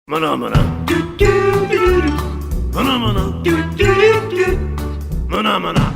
Maná, maná. Maná, maná. Maná, maná.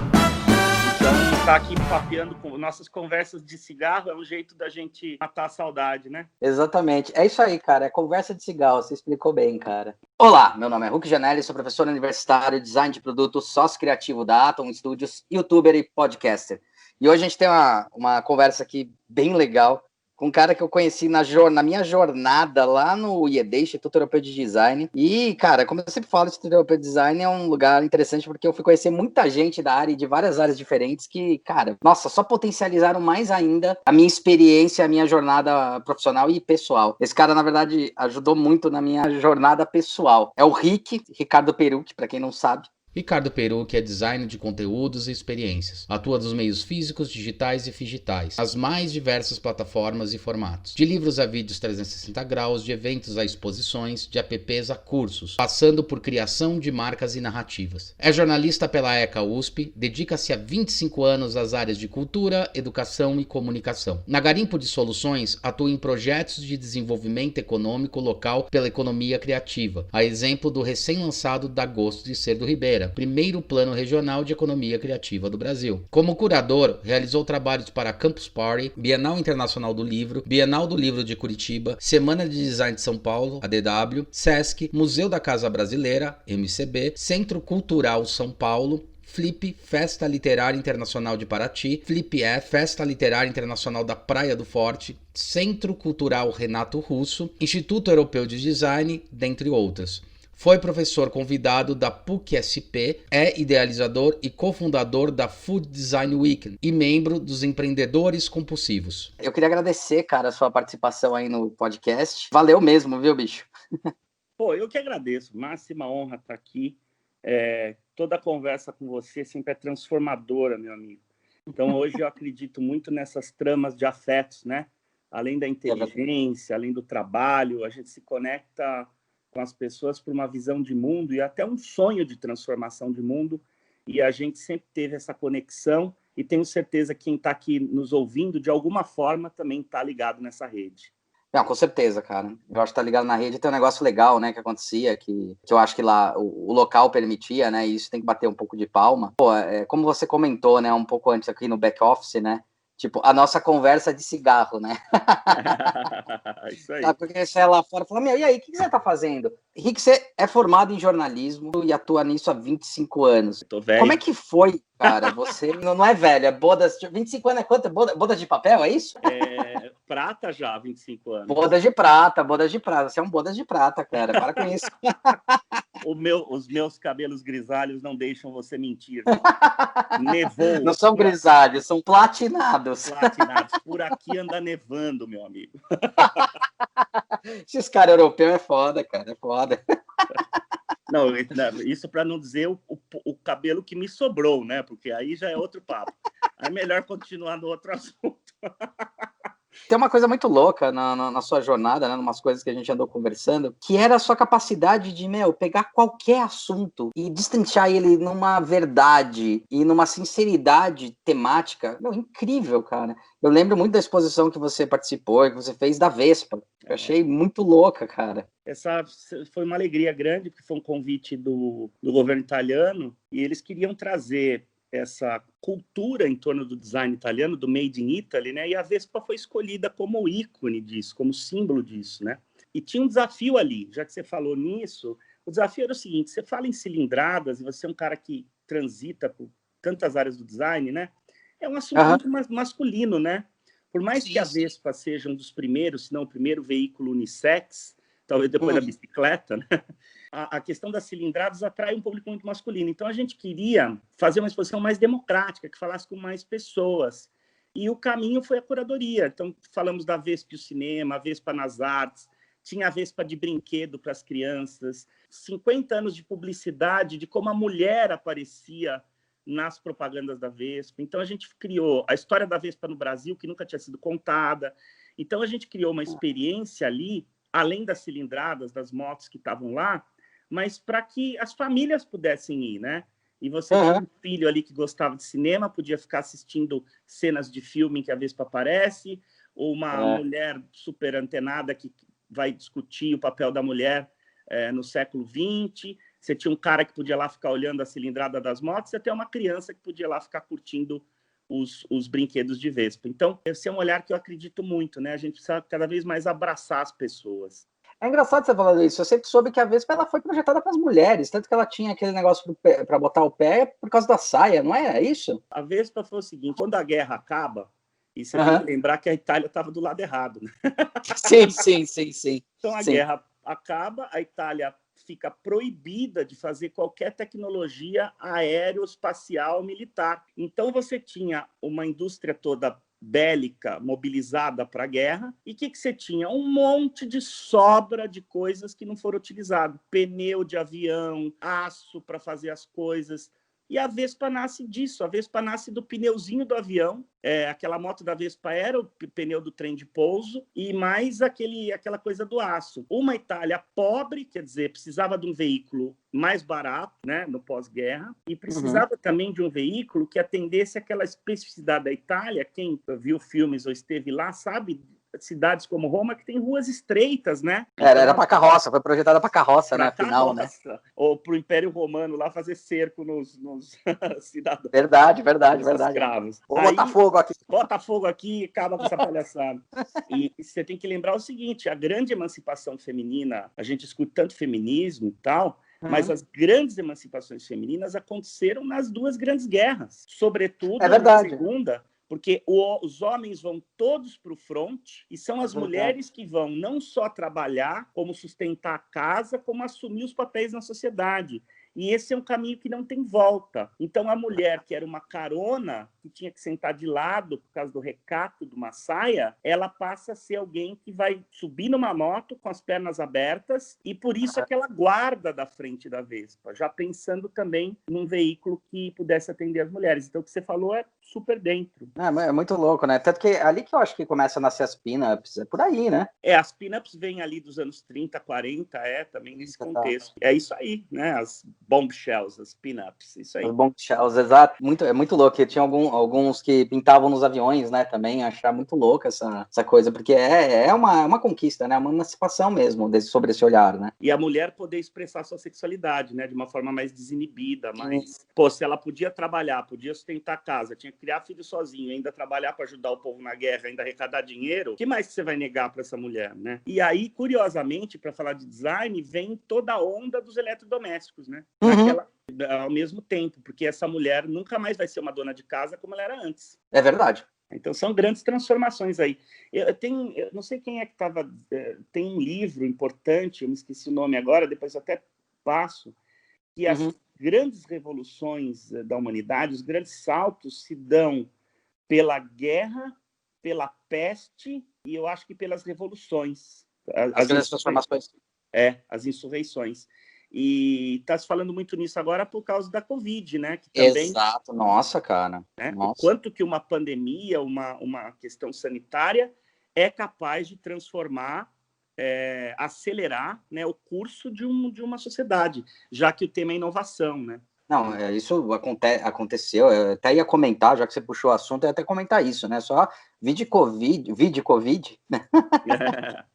Então, tá aqui papeando com nossas conversas de cigarro é um jeito da gente matar a saudade, né? Exatamente. É isso aí, cara. É conversa de cigarro. Você explicou bem, cara. Olá, meu nome é Hulk Janelli, sou professor universitário, design de produto, sócio criativo da Atom Studios, youtuber e podcaster. E hoje a gente tem uma conversa aqui bem legal com um cara que eu conheci na minha jornada lá no IED, Instituto Europeu de Design. E, cara, como eu sempre falo, o Instituto Europeu de Design é um lugar interessante porque eu fui conhecer muita gente da área e de várias áreas diferentes que, cara, nossa, só potencializaram mais ainda a minha experiência, a minha jornada profissional e pessoal. Esse cara, na verdade, ajudou muito na minha jornada pessoal. É o Ricardo Perucchi, para quem não sabe. Ricardo Perucchi é designer de conteúdos e experiências. Atua nos meios físicos, digitais e figitais, as mais diversas plataformas e formatos. De livros a vídeos 360 graus, de eventos a exposições, de apps a cursos, passando por criação de marcas e narrativas. É jornalista pela ECA USP, dedica-se há 25 anos às áreas de cultura, educação e comunicação. Na Garimpo de Soluções, atua em projetos de desenvolvimento econômico local pela economia criativa, a exemplo do recém-lançado Dá Gosto de Ser do Ribeira, primeiro plano regional de economia criativa do Brasil. Como curador, realizou trabalhos para a Campus Party, Bienal Internacional do Livro, Bienal do Livro de Curitiba, Semana de Design de São Paulo, ADW, Sesc, Museu da Casa Brasileira, MCB, Centro Cultural São Paulo, Flip, Festa Literária Internacional de Paraty, Flip F, Festa Literária Internacional da Praia do Forte, Centro Cultural Renato Russo, Instituto Europeu de Design, dentre outras. Foi professor convidado da PUC-SP, é idealizador e cofundador da Food Design Week e membro dos Empreendedores Compulsivos. Eu queria agradecer, cara, a sua participação aí no podcast. Valeu mesmo, viu, bicho? Pô, eu que agradeço. Máxima honra estar aqui. Toda conversa com você sempre é transformadora, meu amigo. Então, hoje eu acredito muito nessas tramas de afetos, né? Além da inteligência, além do trabalho, a gente se conecta com as pessoas por uma visão de mundo e até um sonho de transformação de mundo. E a gente sempre teve essa conexão e tenho certeza que quem está aqui nos ouvindo, de alguma forma, também está ligado nessa rede. Não, com certeza, cara. Eu acho que tá ligado na rede. Tem um negócio legal, né, que acontecia, que eu acho que lá o local permitia, né, e isso tem que bater um pouco de palma. Pô, como você comentou, né, um pouco antes aqui no back-office, né, tipo, a nossa conversa de cigarro, né? Isso aí. Tá, porque você é lá fora e fala, meu, e aí, o que você tá fazendo? Rick, você é formado em jornalismo e atua nisso há 25 anos. Tô velho. Como é que foi, cara? Você não é velho, é bodas... 25 anos é quanto? Bodas de papel, é isso? Prata já, 25 anos. Bodas de prata. Você é um bodas de prata, cara. Para com isso. Os meus cabelos grisalhos não deixam você mentir. Nevou. Não são grisalhos, são platinados. Platinados. Por aqui anda nevando, meu amigo. Esses caras europeus é foda, cara. É foda. Não, isso para não dizer o cabelo que me sobrou, né? Porque aí já é outro papo. É melhor continuar no outro assunto. Tem uma coisa muito louca na sua jornada, né, umas coisas que a gente andou conversando, que era a sua capacidade de, pegar qualquer assunto e destrinchar ele numa verdade e numa sinceridade temática. Incrível, cara. Eu lembro muito da exposição que você participou, que você fez da Vespa. Eu achei muito louca, cara. Essa foi uma alegria grande, porque foi um convite do governo italiano e eles queriam trazer essa cultura em torno do design italiano, do Made in Italy, né? E a Vespa foi escolhida como ícone disso, como símbolo disso, né? E tinha um desafio ali, já que você falou nisso, o desafio era o seguinte, você fala em cilindradas e você é um cara que transita por tantas áreas do design, né? É um assunto muito masculino, né? Por mais que a Vespa seja um dos primeiros, se não o primeiro veículo unissex, talvez depois da bicicleta, né? A questão das cilindradas atrai um público muito masculino. Então, a gente queria fazer uma exposição mais democrática, que falasse com mais pessoas. E o caminho foi a curadoria. Então, falamos da Vespa e o cinema, a Vespa nas artes, tinha a Vespa de brinquedo para as crianças, 50 anos de publicidade, de como a mulher aparecia nas propagandas da Vespa. Então, a gente criou a história da Vespa no Brasil, que nunca tinha sido contada. Então, a gente criou uma experiência ali, além das cilindradas, das motos que estavam lá, mas para que as famílias pudessem ir, né? E você tinha um filho ali que gostava de cinema, podia ficar assistindo cenas de filme em que a Vespa aparece, ou uma mulher super antenada que vai discutir o papel da mulher no século XX, você tinha um cara que podia lá ficar olhando a cilindrada das motos, você tem uma criança que podia lá ficar curtindo os brinquedos de Vespa. Então, esse é um olhar que eu acredito muito, né? A gente precisa cada vez mais abraçar as pessoas. É engraçado você falando isso. Eu sempre soube que a Vespa ela foi projetada para as mulheres, tanto que ela tinha aquele negócio para botar o pé por causa da saia, não é isso? A Vespa foi o seguinte, quando a guerra acaba, e você tem que lembrar que a Itália estava do lado errado, né? Sim. Então a guerra acaba, a Itália fica proibida de fazer qualquer tecnologia aeroespacial militar. Então você tinha uma indústria toda bélica mobilizada para a guerra, e o que você tinha? Um monte de sobra de coisas que não foram utilizadas. Pneu de avião, aço para fazer as coisas. E a Vespa nasce disso, a Vespa nasce do pneuzinho do avião, aquela moto da Vespa era o pneu do trem de pouso e mais aquela coisa do aço. Uma Itália pobre, quer dizer, precisava de um veículo mais barato, né, no pós-guerra, e precisava também de um veículo que atendesse aquela especificidade da Itália. Quem viu filmes ou esteve lá sabe, cidades como Roma que tem ruas estreitas, né? Era para carroça, foi projetada para carroça, né? Afinal, né? Ou para o Império Romano lá fazer cerco nos cidadãos. Verdade. Escravos. Vou botar fogo aqui. Bota fogo aqui e acaba com essa palhaçada. E você tem que lembrar o seguinte, a grande emancipação feminina, a gente escuta tanto feminismo e tal, mas as grandes emancipações femininas aconteceram nas duas grandes guerras, sobretudo na Segunda, porque os homens vão todos para o fronte e são as mulheres que vão não só trabalhar, como sustentar a casa, como assumir os papéis na sociedade. E esse é um caminho que não tem volta. Então, a mulher, que era uma carona, que tinha que sentar de lado por causa do recato de uma saia, ela passa a ser alguém que vai subir numa moto com as pernas abertas, e por isso aquela guarda da frente da Vespa, já pensando também num veículo que pudesse atender as mulheres. Então, o que você falou é super dentro. É muito louco, né? Tanto que é ali que eu acho que começa a nascer as pin-ups, é por aí, né? As pin-ups vêm ali dos anos 30, 40, também nesse contexto. É isso aí, né? As bombshells, as pin-ups, isso aí. As bombshells, exato. É muito louco. E tinha alguns que pintavam nos aviões, né? Também achar muito louca essa coisa, porque é uma conquista, né? Uma emancipação mesmo sobre esse olhar, né? E a mulher poder expressar sua sexualidade, né? De uma forma mais desinibida, mais... se ela podia trabalhar, podia sustentar a casa, tinha que criar filho sozinho, ainda trabalhar para ajudar o povo na guerra, ainda arrecadar dinheiro, o que mais que você vai negar para essa mulher, né? E aí, curiosamente, para falar de design, vem toda a onda dos eletrodomésticos, né? Ao mesmo tempo, porque essa mulher nunca mais vai ser uma dona de casa como ela era antes. É verdade. Então, são grandes transformações aí. Eu não sei quem é que estava... Tem um livro importante, eu me esqueci o nome agora, depois eu até passo, que as grandes revoluções da humanidade, os grandes saltos se dão pela guerra, pela peste e eu acho que pelas revoluções. As grandes transformações. As insurreições. E está se falando muito nisso agora por causa da Covid, né? Que também, exato, nossa, cara. Né? Nossa. O quanto que uma pandemia, uma questão sanitária é capaz de transformar, acelerar, né, o curso de uma sociedade, já que o tema é inovação, né? Não, isso aconteceu, eu até ia comentar, já que você puxou o assunto, eu ia até comentar isso, né? Só vídeo Covid, né?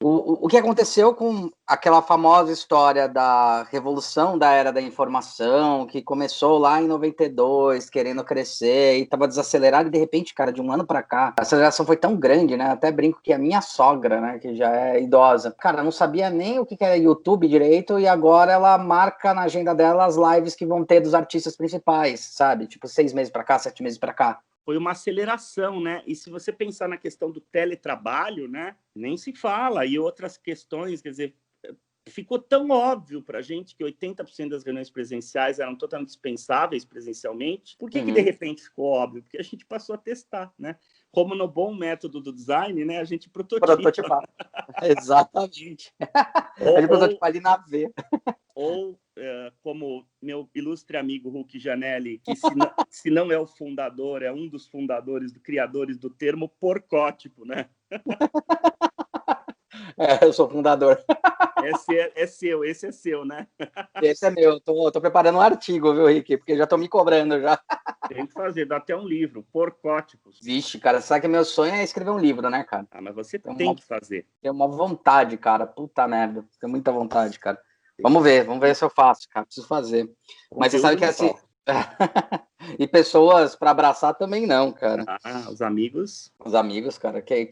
O que aconteceu com aquela famosa história da revolução da era da informação, que começou lá em 92, querendo crescer, e estava desacelerado, e de repente, cara, de um ano para cá, a aceleração foi tão grande, né? Até brinco que a minha sogra, né, que já é idosa, cara, não sabia nem o que era YouTube direito, e agora ela marca na agenda dela as lives que vão ter dos artistas principais, sabe? Tipo, 6 meses para cá, 7 meses para cá. Foi uma aceleração, né? E se você pensar na questão do teletrabalho, né? Nem se fala. E outras questões, quer dizer, ficou tão óbvio para a gente que 80% das reuniões presenciais eram totalmente dispensáveis presencialmente. Por que de repente ficou óbvio? Porque a gente passou a testar, né? Como no bom método do design, né? A gente prototipa. Exatamente. A gente prototipa ali na V. Ou, como meu ilustre amigo Hulk Janelli, que se não é o fundador, é um dos fundadores, criadores do termo porcótipo, né? Eu sou fundador. Esse é seu, né? Esse é meu. Tô preparando um artigo, viu, Rick? Porque já tô me cobrando já. Tem que fazer, dá até um livro, Porcótipos. Vixe, cara, sabe que meu sonho é escrever um livro, né, cara? Mas você tem que fazer. Tem uma vontade, cara. Puta merda. Tem muita vontade, cara. Vamos ver se eu faço, cara. Preciso fazer. Mas você sabe que assim. E pessoas para abraçar também não, cara. Os amigos. Os amigos, cara. Que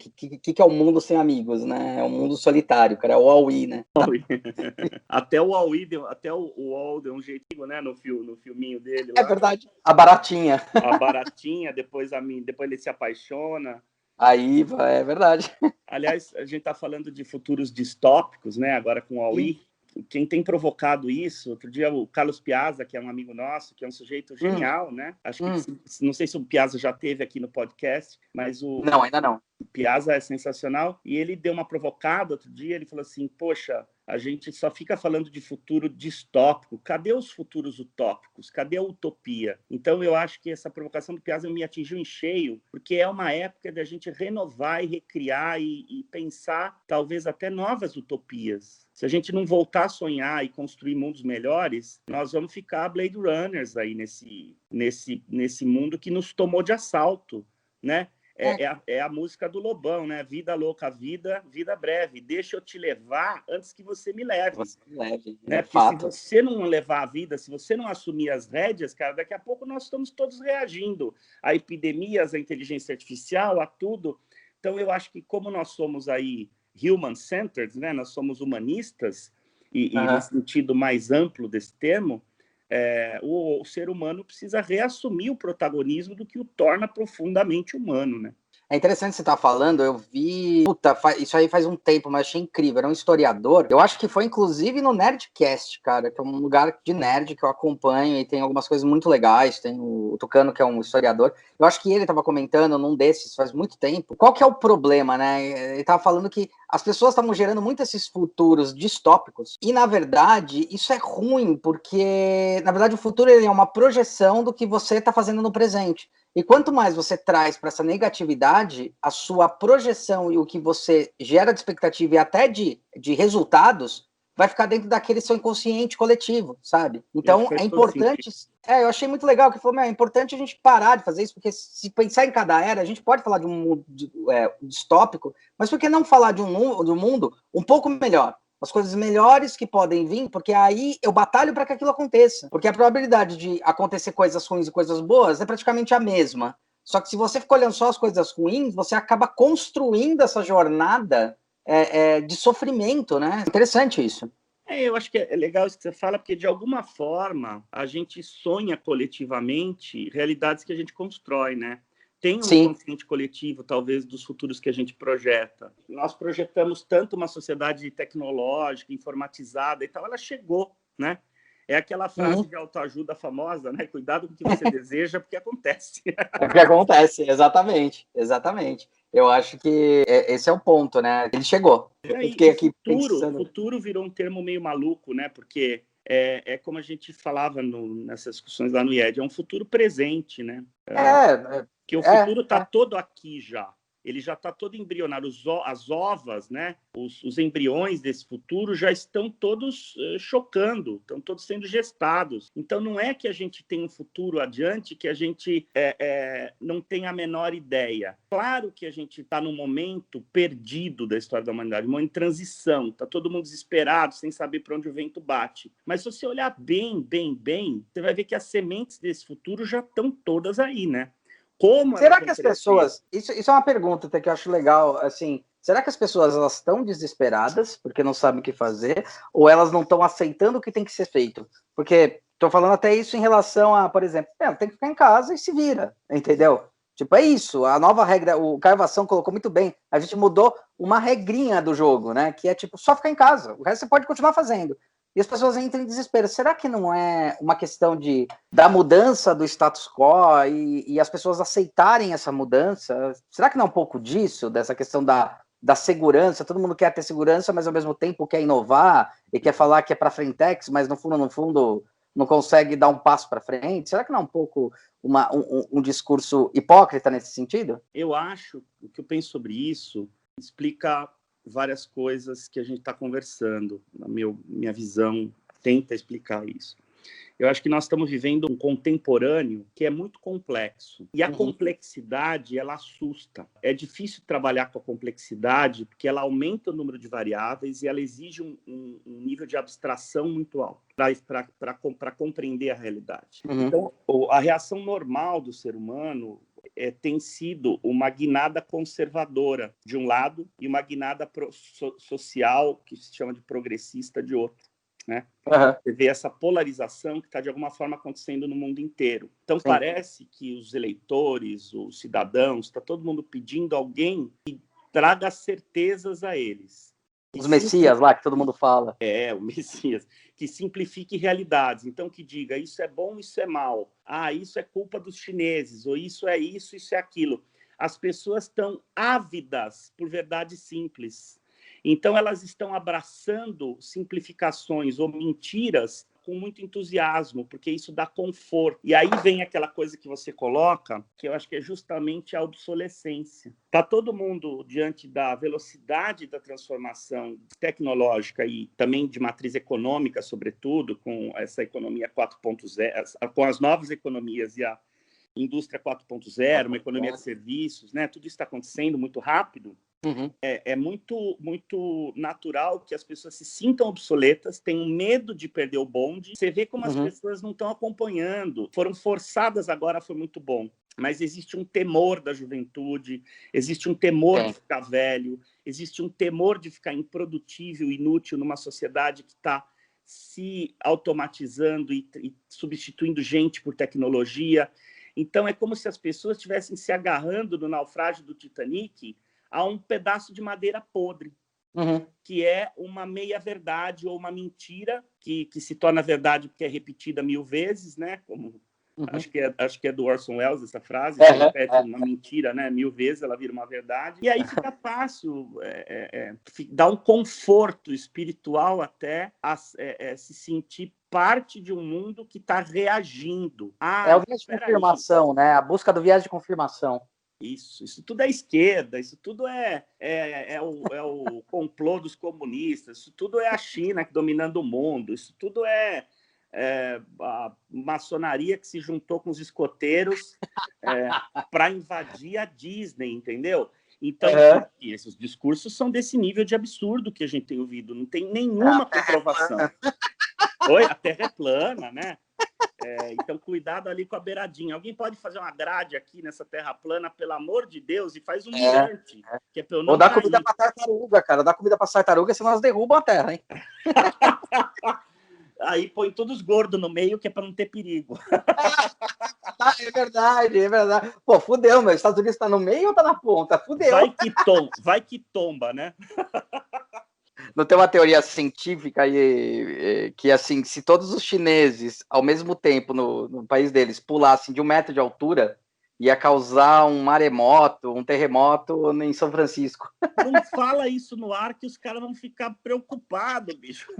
é o mundo sem amigos, né? É um mundo solitário, cara. É o All-E, né? Até o All-E deu um jeitinho, né? No filminho dele lá. É verdade. A baratinha. A baratinha, depois ele se apaixona. Aí, é verdade. Aliás, a gente está falando de futuros distópicos, né? Agora com o All-E. Quem tem provocado isso, outro dia o Carlos Piazza, que é um amigo nosso, que é um sujeito genial, né? Acho que, não sei se o Piazza já teve aqui no podcast, mas Não, ainda não. O Piazza é sensacional, e ele deu uma provocada outro dia, ele falou assim, poxa, a gente só fica falando de futuro distópico, cadê os futuros utópicos? Cadê a utopia? Então eu acho que essa provocação do Piazza me atingiu em cheio, porque é uma época de a gente renovar e recriar e pensar talvez até novas utopias. Se a gente não voltar a sonhar e construir mundos melhores, nós vamos ficar Blade Runners aí nesse mundo que nos tomou de assalto, né? É a música do Lobão, né? Vida louca, vida breve. Deixa eu te levar antes que você me leve. Você me leve, né? Porque fato. Se você não levar a vida, se você não assumir as rédeas, cara, daqui a pouco nós estamos todos reagindo a epidemias, a inteligência artificial, a tudo. Então, eu acho que como nós somos aí human-centered, né? Nós somos humanistas, e no sentido mais amplo desse termo, o ser humano precisa reassumir o protagonismo do que o torna profundamente humano, né? É interessante você estar falando, eu vi... isso aí faz um tempo, mas achei incrível. Era um historiador, eu acho que foi inclusive no Nerdcast, cara, que é um lugar de nerd que eu acompanho e tem algumas coisas muito legais. Tem o Tucano, que é um historiador. Eu acho que ele estava comentando num desses faz muito tempo. Qual que é o problema, né? Ele estava falando que as pessoas estavam gerando muito esses futuros distópicos e, na verdade, isso é ruim, porque, na verdade, o futuro ele é uma projeção do que você está fazendo no presente. E quanto mais você traz para essa negatividade, a sua projeção e o que você gera de expectativa e até de resultados, vai ficar dentro daquele seu inconsciente coletivo, sabe? Então, é importante... eu achei muito legal que falou, é importante a gente parar de fazer isso, porque se pensar em cada era, a gente pode falar de um mundo distópico, mas por que não falar de um mundo um pouco melhor? As coisas melhores que podem vir, porque aí eu batalho para que aquilo aconteça. Porque a probabilidade de acontecer coisas ruins e coisas boas é praticamente a mesma. Só que se você ficar olhando só as coisas ruins, você acaba construindo essa jornada de sofrimento, né? Interessante isso. Eu acho que é legal isso que você fala, porque de alguma forma a gente sonha coletivamente realidades que a gente constrói, né? Tem um inconsciente coletivo, talvez, dos futuros que a gente projeta. Nós projetamos tanto uma sociedade tecnológica, informatizada e tal, ela chegou, né? É aquela frase de autoajuda famosa, né? Cuidado com o que você deseja, porque acontece. É porque acontece, exatamente. Eu acho que esse é o ponto, né? Ele chegou. Eu fiquei aqui pensando. Futuro virou um termo meio maluco, né? Porque como a gente falava nessas discussões lá no IED, é um futuro presente, né? Que o futuro está todo aqui já. Ele já está todo embrionário. As ovas, né? Os embriões desse futuro já estão todos chocando, estão todos sendo gestados. Então, não é que a gente tem um futuro adiante que a gente não tem a menor ideia. Claro que a gente está num momento perdido da história da humanidade, um momento de transição. Está todo mundo desesperado, sem saber para onde o vento bate. Mas se você olhar bem, você vai ver que as sementes desse futuro já estão todas aí, né? Será que as pessoas... Isso é uma pergunta até que eu acho legal, assim... Será que as pessoas elas estão desesperadas porque não sabem o que fazer, ou elas não estão aceitando o que tem que ser feito? Porque estou falando até isso em relação a, por exemplo, tem que ficar em casa e se vira, entendeu? Tipo, é isso, a nova regra, o Caio Vação colocou muito bem, a gente mudou uma regrinha do jogo, né? Que é tipo, só ficar em casa, o resto você pode continuar fazendo. E as pessoas entram em desespero. Será que não é uma questão da mudança do status quo e as pessoas aceitarem essa mudança? Será que não é um pouco disso, dessa questão da segurança? Todo mundo quer ter segurança, mas ao mesmo tempo quer inovar e quer falar que é para frentex, mas no fundo não consegue dar um passo para frente? Será que não é um pouco um discurso hipócrita nesse sentido? Eu acho, o que eu penso sobre isso explica várias coisas que a gente está conversando. Minha visão tenta explicar isso. Eu acho que nós estamos vivendo um contemporâneo que é muito complexo. E a complexidade, ela assusta. É difícil trabalhar com a complexidade porque ela aumenta o número de variáveis e ela exige um nível de abstração muito alto para compreender a realidade. Então, a reação normal do ser humano tem sido uma guinada conservadora, de um lado, e uma guinada social, que se chama de progressista, de outro. Né? Você vê essa polarização que está, de alguma forma, acontecendo no mundo inteiro. Então, parece que os eleitores, os cidadãos, está todo mundo pedindo alguém que traga certezas a eles. Os messias lá, que todo mundo fala. O Messias. Que simplifique realidades. Então, que diga, isso é bom, isso é mal. Isso é culpa dos chineses, ou isso é aquilo. As pessoas estão ávidas por verdades simples. Então, elas estão abraçando simplificações ou mentiras com muito entusiasmo, porque isso dá conforto. E aí vem aquela coisa que você coloca, que eu acho que é justamente a obsolescência. Está todo mundo diante da velocidade da transformação tecnológica e também de matriz econômica, sobretudo, com essa economia 4.0, com as novas economias e a indústria 4.0, uma economia de serviços, né? Tudo isso está acontecendo muito rápido. É muito, muito natural que as pessoas se sintam obsoletas, tenham medo de perder o bonde. Você vê como as pessoas não estão acompanhando. Foram forçadas agora, foi muito bom. Mas existe um temor da juventude, existe um temor de ficar velho, existe um temor de ficar improdutível, inútil numa sociedade que está se automatizando e substituindo gente por tecnologia. Então, é como se as pessoas estivessem se agarrando no naufrágio do Titanic a um pedaço de madeira podre, que é uma meia-verdade ou uma mentira que se torna verdade porque é repetida 1000 vezes, né? Como, acho que é do Orson Welles essa frase, que repete uma mentira, né? 1000 vezes, ela vira uma verdade. E aí fica fácil, dá um conforto espiritual até se sentir parte de um mundo que está reagindo. O viés de confirmação, né? A busca do viés de confirmação. Isso tudo é esquerda, isso tudo é o complô dos comunistas, isso tudo é a China dominando o mundo, isso tudo é a maçonaria que se juntou com os escoteiros para invadir a Disney, entendeu? Então, esses discursos são desse nível de absurdo que a gente tem ouvido, não tem nenhuma comprovação. A Terra é plana, né? Então, cuidado ali com a beiradinha. Alguém pode fazer uma grade aqui nessa terra plana, pelo amor de Deus, e faz um mirante. Que é pra eu não Ou dá comida pra tartaruga, cara. Dá comida pra tartaruga, senão elas derrubam a terra, hein? Aí põe todos gordos no meio, que é para não ter perigo. É verdade, é verdade. Pô, fudeu, meu. Os Estados Unidos tá no meio ou tá na ponta? Fudeu. Vai que tomba, né? Não tem uma teoria científica que, assim, se todos os chineses, ao mesmo tempo, no país deles, pulassem de 1 metro de altura, ia causar um maremoto, um terremoto em São Francisco. Não fala isso no ar que os caras vão ficar preocupados, bicho.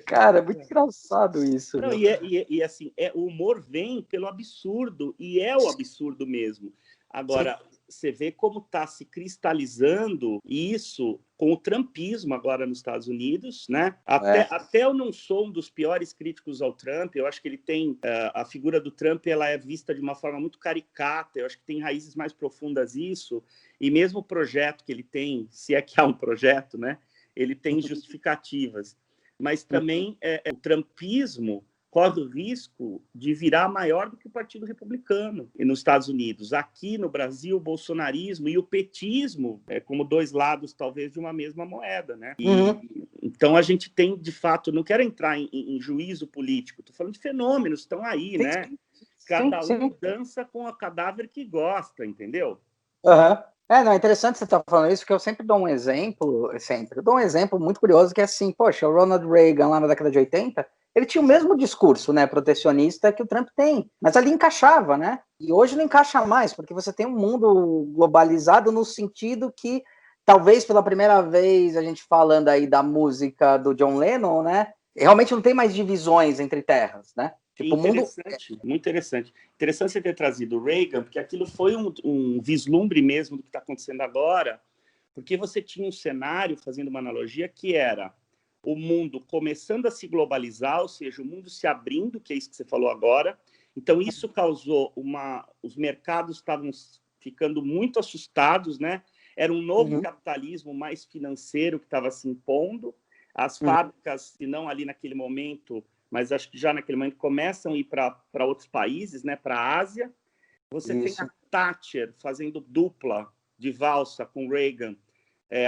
Cara, é muito engraçado isso. Não, e assim, o humor vem pelo absurdo, e é o absurdo mesmo. Agora, você vê como está se cristalizando isso com o trumpismo agora nos Estados Unidos, né? Até eu não sou um dos piores críticos ao Trump, eu acho que ele tem... a figura do Trump, ela é vista de uma forma muito caricata, eu acho que tem raízes mais profundas isso, e mesmo o projeto que ele tem, se é que há um projeto, né? Ele tem justificativas. Mas também o trumpismo corre o risco de virar maior do que o Partido Republicano nos Estados Unidos. Aqui no Brasil, o bolsonarismo e o petismo como dois lados, talvez, de uma mesma moeda, né? Então, a gente tem, de fato, não quero entrar em juízo político, estou falando de fenômenos, estão aí, né? Cada um dança com o cadáver que gosta, entendeu? Não, é interessante você estar falando isso, porque eu sempre dou um exemplo, muito curioso, que é assim, poxa, o Ronald Reagan, lá na década de 80, ele tinha o mesmo discurso, né, protecionista que o Trump tem, mas ali encaixava, né, e hoje não encaixa mais, porque você tem um mundo globalizado no sentido que, talvez pela primeira vez, a gente falando aí da música do John Lennon, né, realmente não tem mais divisões entre terras, né. Tipo, interessante, muito interessante. Interessante você ter trazido o Reagan, porque aquilo foi um vislumbre mesmo do que está acontecendo agora, porque você tinha um cenário, fazendo uma analogia, que era o mundo começando a se globalizar, ou seja, o mundo se abrindo, que é isso que você falou agora. Então, isso causou os mercados estavam ficando muito assustados, né? Era um novo capitalismo mais financeiro que estava se impondo. As fábricas, se não ali naquele momento, mas acho que já naquele momento, começam a ir para outros países, né? Para a Ásia. Você tem a Thatcher fazendo dupla de valsa com Reagan,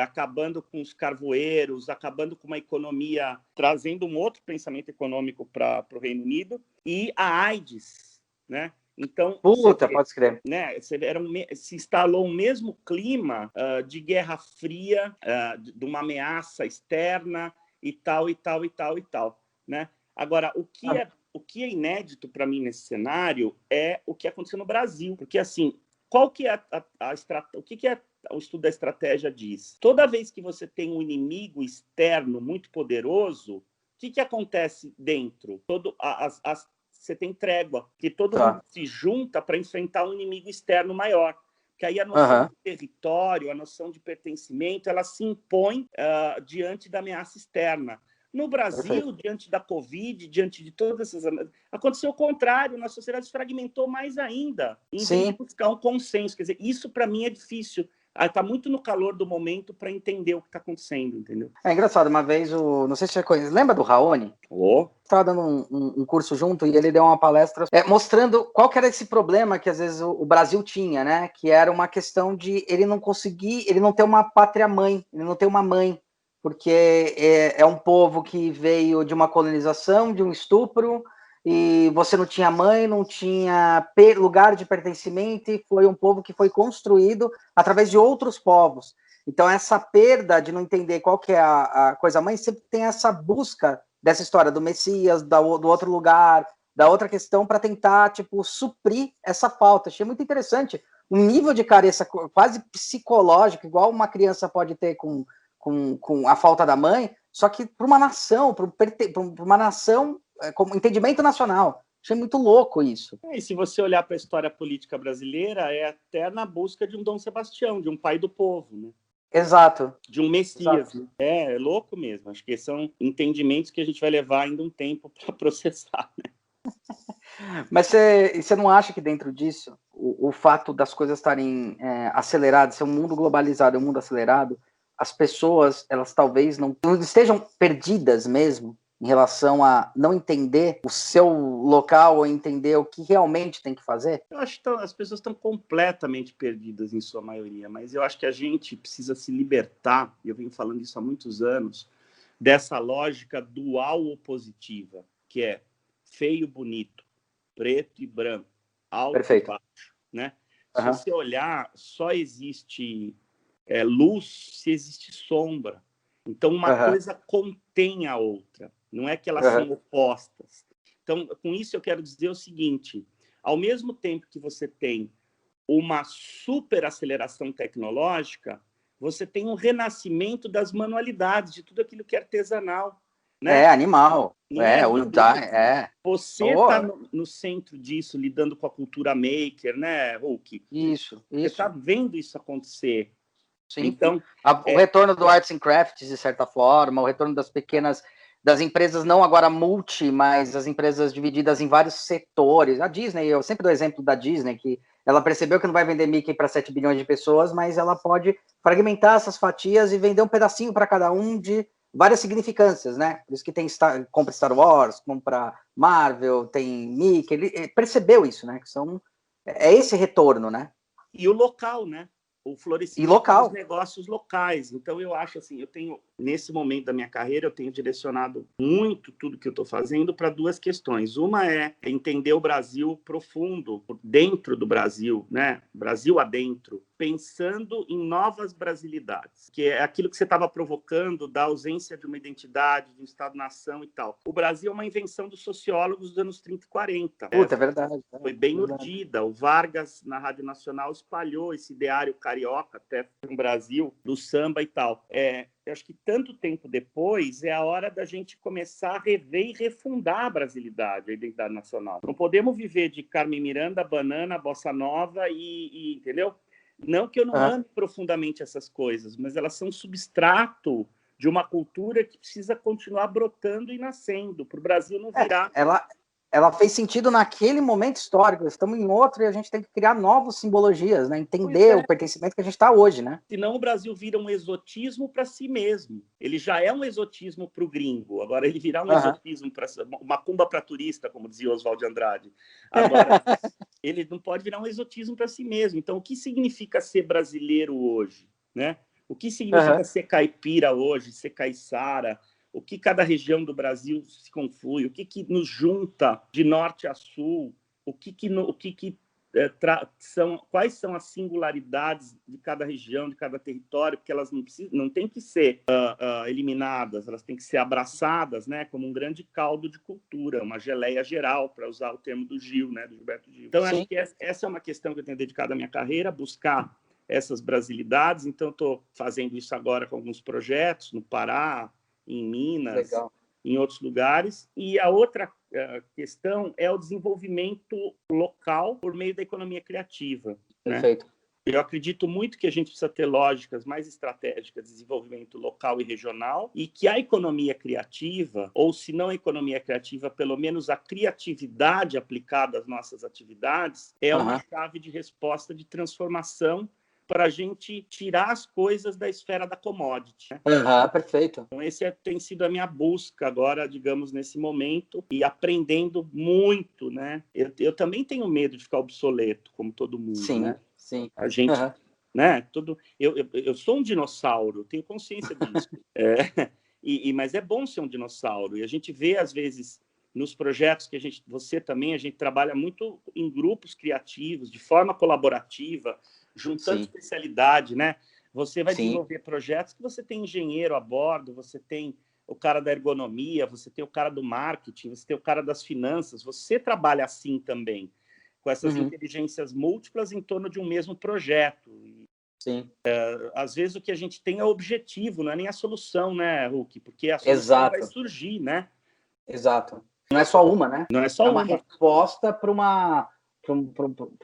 acabando com os carvoeiros, acabando com uma economia, trazendo um outro pensamento econômico para o Reino Unido, e a AIDS, né? Então, Puta, pode escrever. Né, se instalou o mesmo clima de Guerra Fria, de uma ameaça externa e tal, e tal, e tal, e tal, né? Agora, o que é inédito para mim nesse cenário é o que aconteceu no Brasil, porque assim, qual que é o que é o estudo da estratégia diz? Toda vez que você tem um inimigo externo muito poderoso, o que acontece dentro? Você tem trégua, que todo mundo se junta para enfrentar um inimigo externo maior. Que aí a noção de território, a noção de pertencimento, ela se impõe diante da ameaça externa. No Brasil, diante da Covid, diante de todas essas... Aconteceu o contrário, nossa sociedade se fragmentou mais ainda, em vez de buscar um consenso. Quer dizer, isso para mim é difícil. Está muito no calor do momento para entender o que está acontecendo, entendeu? É engraçado, uma vez, não sei se você conhece, lembra do Raoni? Estava dando um curso junto e ele deu uma palestra mostrando qual que era esse problema que às vezes o Brasil tinha, né? Que era uma questão de ele não ter uma pátria-mãe, ele não ter uma mãe, porque é um povo que veio de uma colonização, de um estupro, e você não tinha mãe, não tinha lugar de pertencimento, e foi um povo que foi construído através de outros povos. Então, essa perda de não entender qual que é a coisa mãe, sempre tem essa busca dessa história do Messias, do outro lugar, da outra questão, para tentar, tipo, suprir essa falta. Achei muito interessante. Um nível de carência quase psicológico, igual uma criança pode ter com a falta da mãe, só que para uma nação, para uma nação, como entendimento nacional. Achei muito louco isso. E se você olhar para a história política brasileira, é até na busca de um Dom Sebastião, de um pai do povo, né? Exato. De um Messias. Né? É louco mesmo. Acho que são entendimentos que a gente vai levar ainda um tempo para processar. Né? Mas você não acha que dentro disso, o fato das coisas estarem aceleradas, ser um mundo globalizado, um mundo acelerado, as pessoas, elas talvez não estejam perdidas mesmo em relação a não entender o seu local ou entender o que realmente tem que fazer? Eu acho que as pessoas estão completamente perdidas em sua maioria, mas eu acho que a gente precisa se libertar, e eu venho falando isso há muitos anos, dessa lógica dual opositiva, que é feio, bonito, preto e branco, alto e baixo. Né? Se você olhar, só existe luz se existe sombra. Então, uma coisa contém a outra, não é que elas são opostas. Então, com isso eu quero dizer o seguinte, ao mesmo tempo que você tem uma superaceleração tecnológica, você tem um renascimento das manualidades, de tudo aquilo que é artesanal. Né? Animal. Você está no centro disso, lidando com a cultura maker, né, Hulk? Isso. Você está vendo isso acontecer. Sim. Então, o retorno do Arts and Crafts, de certa forma, o retorno das empresas não agora multi, mas as empresas divididas em vários setores. A Disney, eu sempre dou exemplo da Disney, que ela percebeu que não vai vender Mickey para 7 bilhões de pessoas, mas ela pode fragmentar essas fatias e vender um pedacinho para cada um de várias significâncias, né? Por isso que compra Star Wars, compra Marvel, tem Mickey, ele percebeu isso, né? É esse retorno, né? E o local, né? O florescimento dos negócios locais. Então, eu acho assim, nesse momento da minha carreira, eu tenho direcionado muito tudo que eu estou fazendo para duas questões. Uma é entender o Brasil profundo, dentro do Brasil, né? Brasil adentro, pensando em novas brasilidades, que é aquilo que você estava provocando da ausência de uma identidade, de um Estado-nação e tal. O Brasil é uma invenção dos sociólogos dos anos 30 e 40. Puta, é verdade. Foi bem urdida. O Vargas, na Rádio Nacional, espalhou esse ideário carioca até no Brasil, do samba e tal. Eu acho que tanto tempo depois é a hora da gente começar a rever e refundar a brasilidade, a identidade nacional. Não podemos viver de Carmen Miranda, Banana, Bossa Nova entendeu? Não que eu não ame profundamente essas coisas, mas elas são substrato de uma cultura que precisa continuar brotando e nascendo, para o Brasil não virar... Ela fez sentido naquele momento histórico, estamos em outro e a gente tem que criar novas simbologias, né? Entender o pertencimento que a gente está hoje, né? Senão o Brasil vira um exotismo para si mesmo. Ele já é um exotismo para o gringo, agora ele virá um exotismo, uma macumba para turista, como dizia Oswald de Andrade. Agora, ele não pode virar um exotismo para si mesmo. Então, o que significa ser brasileiro hoje, né? O que significa ser caipira hoje, ser caiçara? O que cada região do Brasil se conflui, o que nos junta de norte a sul, quais são as singularidades de cada região, de cada território, porque elas não têm que ser eliminadas, elas têm que ser abraçadas, né, como um grande caldo de cultura, uma geleia geral, para usar o termo do Gil, né, do Gilberto Gil. Então, acho que essa é uma questão que eu tenho dedicado à minha carreira, buscar essas brasilidades. Então, estou fazendo isso agora com alguns projetos no Pará, em Minas, em outros lugares. E a outra questão é o desenvolvimento local por meio da economia criativa. Perfeito. Né? Eu acredito muito que a gente precisa ter lógicas mais estratégicas de desenvolvimento local e regional, e que a economia criativa, ou se não a economia criativa, pelo menos a criatividade aplicada às nossas atividades, é uma chave de resposta de transformação para a gente tirar as coisas da esfera da commodity. Né? Perfeito. Então, tem sido a minha busca agora, digamos, nesse momento, e aprendendo muito, né? Eu também tenho medo de ficar obsoleto, como todo mundo, né? Sim. A gente, né? Eu sou um dinossauro, tenho consciência disso. Mas é bom ser um dinossauro, e a gente vê, às vezes, nos projetos que você também, a gente trabalha muito em grupos criativos, de forma colaborativa, juntando especialidade, né? Você vai desenvolver projetos que você tem engenheiro a bordo, você tem o cara da ergonomia, você tem o cara do marketing, você tem o cara das finanças, você trabalha assim também, com essas inteligências múltiplas em torno de um mesmo projeto. Às vezes o que a gente tem é o objetivo, não é nem a solução, né, Huck? Porque a solução vai surgir, né? Exato. Não é só uma, né? Não é só uma. É uma resposta para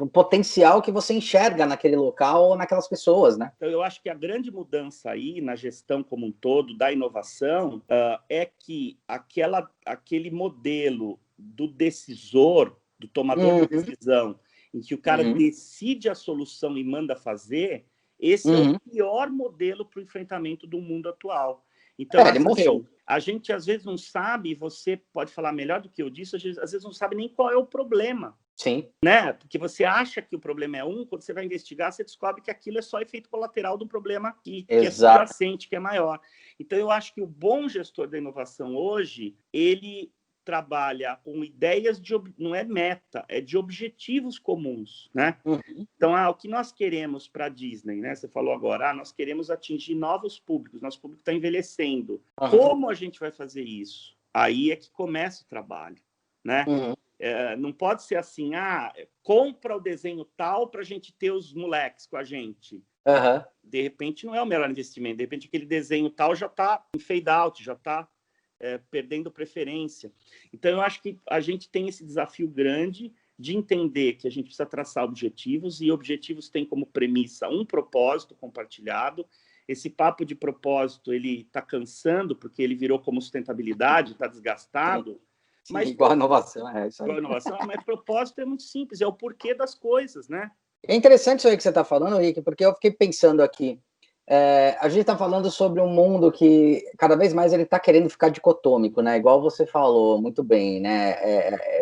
um potencial que você enxerga naquele local ou naquelas pessoas, né? Então, eu acho que a grande mudança aí na gestão como um todo da inovação é que aquele modelo do decisor, do tomador de decisão, em que o cara decide a solução e manda fazer, esse é o pior modelo para o enfrentamento do mundo atual. Então, ele morreu. A gente às vezes não sabe, você pode falar melhor do que eu disse, às vezes não sabe nem qual é o problema. Sim. Né? Porque você acha que o problema é quando você vai investigar, você descobre que aquilo é só efeito colateral do problema que é subjacente, que é maior. Então, eu acho que o bom gestor da inovação hoje, ele trabalha com ideias não é meta, é de objetivos comuns, né? Então, o que nós queremos para a Disney, né? Você falou agora, nós queremos atingir novos públicos, nosso público está envelhecendo. Como a gente vai fazer isso? Aí é que começa o trabalho, né? Não pode ser assim, compra o desenho tal para a gente ter os moleques com a gente. De repente não é o melhor investimento, de repente aquele desenho tal já está em fade out, já está perdendo preferência. Então eu acho que a gente tem esse desafio grande de entender que a gente precisa traçar objetivos, e objetivos têm como premissa um propósito compartilhado. Esse papo de propósito, ele está cansando, porque ele virou como sustentabilidade, está desgastado. Mas igual a inovação, isso aí. Igual a inovação, mas propósito é muito simples, é o porquê das coisas, né? É interessante isso aí que você está falando, Rick, porque eu fiquei pensando aqui, a gente está falando sobre um mundo que cada vez mais ele está querendo ficar dicotômico, né? Igual você falou muito bem, né?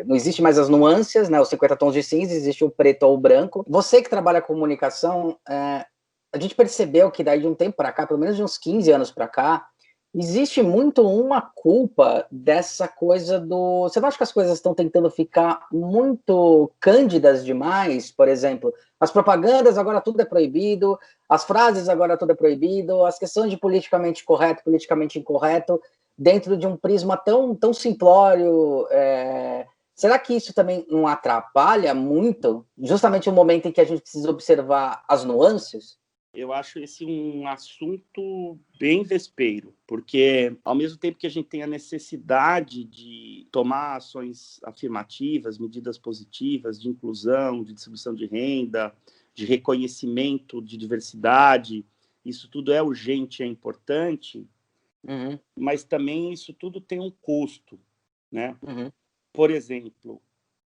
Não existe mais as nuances, né? Os 50 tons de cinza, existe o preto ou o branco. Você que trabalha com comunicação, a gente percebeu que daí de um tempo para cá, pelo menos de uns 15 anos para cá, existe muito uma culpa dessa coisa do... Você não acha que as coisas estão tentando ficar muito cândidas demais? Por exemplo, as propagandas, agora tudo é proibido, as frases, agora tudo é proibido, as questões de politicamente correto, politicamente incorreto, dentro de um prisma tão simplório. Será que isso também não atrapalha muito, justamente no momento em que a gente precisa observar as nuances? Eu acho esse um assunto bem vespeiro, porque ao mesmo tempo que a gente tem a necessidade de tomar ações afirmativas, medidas positivas de inclusão, de distribuição de renda, de reconhecimento de diversidade, isso tudo é urgente, é importante, mas também isso tudo tem um custo, né? Uhum. Por exemplo,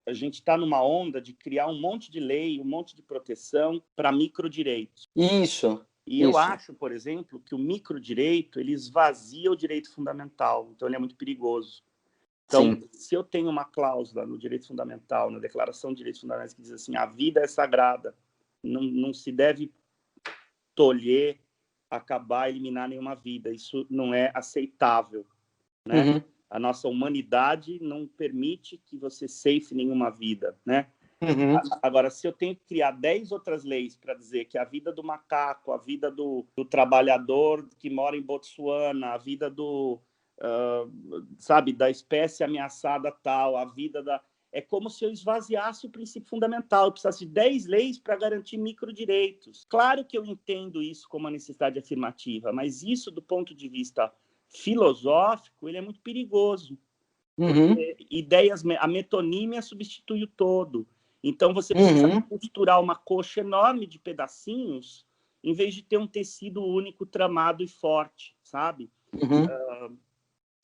a gente está numa onda de criar um monte de lei, um monte de proteção para microdireitos. Isso. E eu acho, por exemplo, que o microdireito ele esvazia o direito fundamental, então ele é muito perigoso. Então, Sim. se eu tenho uma cláusula no direito fundamental, na Declaração de Direitos Fundamentais, que diz assim, a vida é sagrada, não se deve tolher, acabar, eliminar nenhuma vida. Isso não é aceitável, né? Uhum. A nossa humanidade não permite que você ceife nenhuma vida, né? Uhum. Agora, se eu tenho que criar 10 outras leis para dizer que a vida do macaco, a vida do trabalhador que mora em Botsuana, a vida sabe, da espécie ameaçada tal, a vida da... É como se eu esvaziasse o princípio fundamental. Eu precisasse de 10 leis para garantir microdireitos. Claro que eu entendo isso como uma necessidade afirmativa, mas isso, do ponto de vista filosófico, ele é muito perigoso. Porque ideias, a metonímia substitui o todo. Então, você precisa costurar uma coxa enorme de pedacinhos em vez de ter um tecido único, tramado e forte, sabe?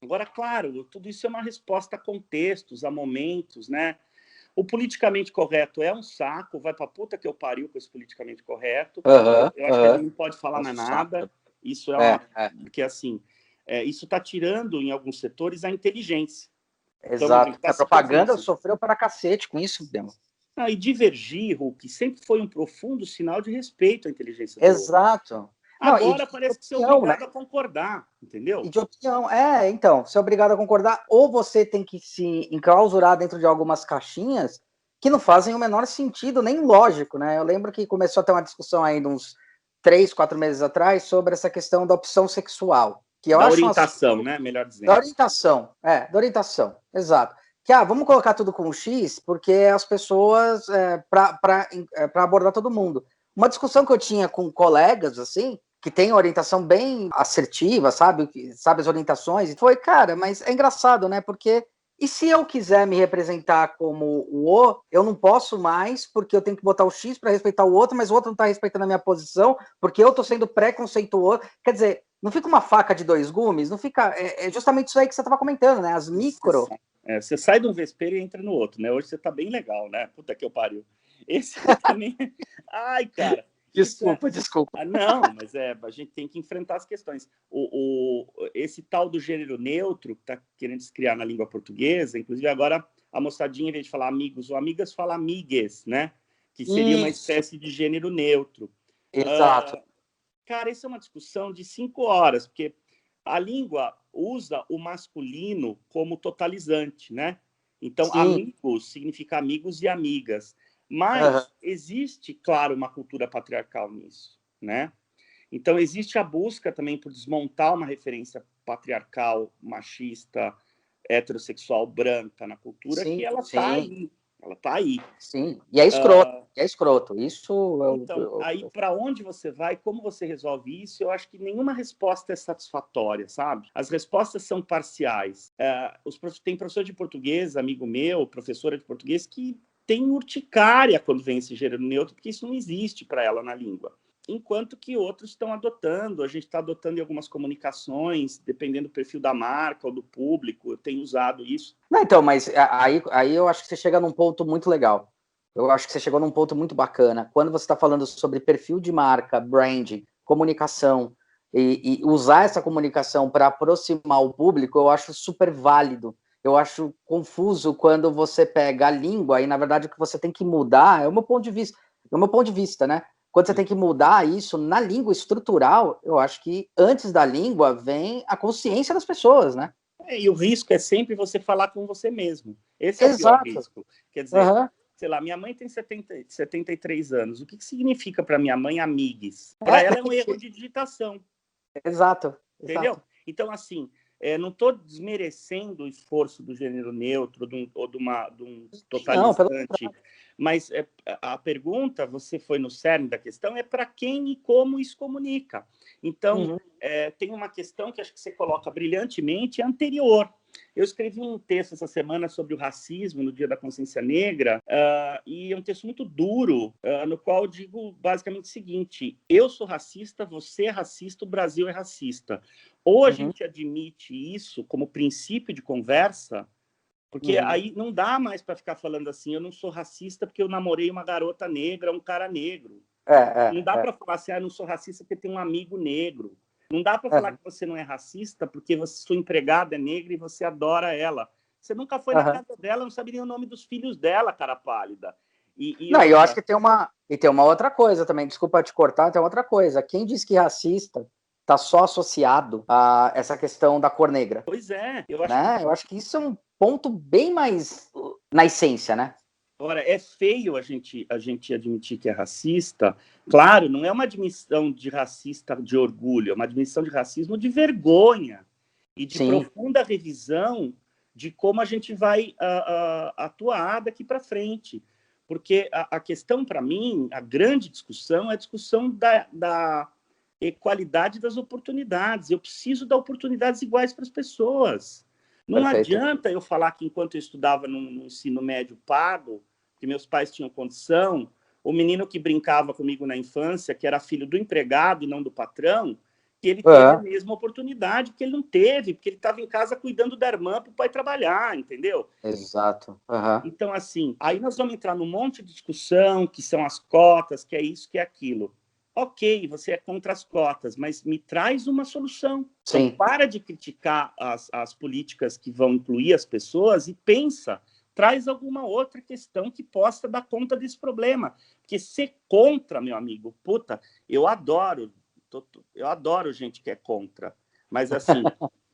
Agora, claro, tudo isso é uma resposta a contextos, a momentos, né? O politicamente correto é um saco, vai pra puta que eu pariu com esse politicamente correto. Eu acho que a gente não pode falar mais nada. Isso porque, assim, isso está tirando, em alguns setores, a inteligência. Exato. Então, a propaganda sofreu para cacete com isso mesmo. E divergir, Hulk, sempre foi um profundo sinal de respeito à inteligência do Exato. outro. Agora parece que você é obrigado a concordar, entendeu? E de opinião, então, você é obrigado a concordar, ou você tem que se enclausurar dentro de algumas caixinhas que não fazem o menor sentido, nem lógico, né? Eu lembro que começou a ter uma discussão aí de uns 3, 4 meses atrás sobre essa questão da opção sexual. Que eu da acho orientação, né? Melhor dizendo. Da orientação, exato. Que, vamos colocar tudo com X, porque as pessoas, para abordar todo mundo. Uma discussão que eu tinha com colegas, assim, que tem orientação bem assertiva, sabe as orientações, e foi, cara, mas é engraçado, né? Porque, e se eu quiser me representar como o O, eu não posso mais, porque eu tenho que botar o X para respeitar o outro, mas o outro não está respeitando a minha posição, porque eu estou sendo preconceituoso. Quer dizer, não fica uma faca de 2 gumes? Não fica. É justamente isso aí que você estava comentando, né? As micro. Você sai de um vespeiro e entra no outro, né? Hoje você tá bem legal, né? Puta que eu pariu. Esse também. Ai, cara. Desculpa. Não, mas a gente tem que enfrentar as questões. Esse tal do gênero neutro, que está querendo se criar na língua portuguesa, inclusive agora a moçadinha, em vez de falar amigos ou amigas, fala amigues, né? Que seria uma espécie de gênero neutro. Exato. Cara, isso é uma discussão de 5 horas, porque a língua usa o masculino como totalizante, né? Então, amigos significa amigos e amigas. Mas existe, claro, uma cultura patriarcal nisso, né? Então, existe a busca também por desmontar uma referência patriarcal, machista, heterossexual, branca na cultura, que ela está aí. Ela está aí. Sim, e é escroto. Isso Então, aí para onde você vai, como você resolve isso, eu acho que nenhuma resposta é satisfatória, sabe? As respostas são parciais. Tem professor de português, amigo meu, professora de português, que tem urticária quando vem esse gênero neutro, porque isso não existe para ela na língua. Enquanto que outros estão adotando, a gente está adotando em algumas comunicações, dependendo do perfil da marca ou do público, eu tenho usado isso. Não, então, mas aí eu acho que você chega num ponto muito legal. Eu acho que você chegou num ponto muito bacana. Quando você está falando sobre perfil de marca, branding, comunicação, e usar essa comunicação para aproximar o público, eu acho super válido. Eu acho confuso quando você pega a língua e, na verdade, o que você tem que mudar é o meu ponto de vista, né? Quando você tem que mudar isso na língua estrutural, eu acho que antes da língua vem a consciência das pessoas, né? E o risco é sempre você falar com você mesmo. Esse é o pior risco. Quer dizer, sei lá, minha mãe tem 73 anos. O que significa para minha mãe amigues? Para ela é um erro de digitação. Exato. Entendeu? Então, assim, não estou desmerecendo o esforço do gênero neutro ou de um totalizante, mas a pergunta, você foi no cerne da questão, é para quem e como isso comunica. Então, tem uma questão que acho que você coloca brilhantemente, é anterior. Eu escrevi um texto essa semana sobre o racismo no Dia da Consciência Negra, e é um texto muito duro, no qual eu digo basicamente o seguinte: eu sou racista, você é racista, o Brasil é racista. Ou a gente admite isso como princípio de conversa, porque aí não dá mais para ficar falando assim, eu não sou racista porque eu namorei uma garota negra, um cara negro. Não dá para falar assim, eu não sou racista porque tem um amigo negro. Não dá para falar que você não é racista porque sua empregada é negra e você adora ela. Você nunca foi na casa dela, não sabe nem o nome dos filhos dela, cara pálida. Não, eu acho que tem uma outra coisa também, desculpa te cortar, tem outra coisa. Quem diz que racista está só associado a essa questão da cor negra? Pois é. Eu acho que isso é um ponto bem mais na essência, né? Ora, é feio a gente admitir que é racista. Claro, não é uma admissão de racista de orgulho, é uma admissão de racismo de vergonha e de profunda revisão de como a gente vai atuar daqui para frente. Porque a questão, para mim, a grande discussão é a discussão da equalidade das oportunidades. Eu preciso dar oportunidades iguais para as pessoas. Não adianta eu falar que enquanto eu estudava no ensino médio pago, que meus pais tinham condição, o menino que brincava comigo na infância, que era filho do empregado e não do patrão, que ele teve a mesma oportunidade que ele não teve, porque ele estava em casa cuidando da irmã para o pai trabalhar, entendeu? Exato. Então, assim, aí nós vamos entrar num monte de discussão, que são as cotas, que é isso, que é aquilo. Ok, você é contra as cotas, mas me traz uma solução. Então, para de criticar as políticas que vão incluir as pessoas e pensa, traz alguma outra questão que possa dar conta desse problema. Porque ser contra, meu amigo, puta, eu adoro gente que é contra. Mas, assim,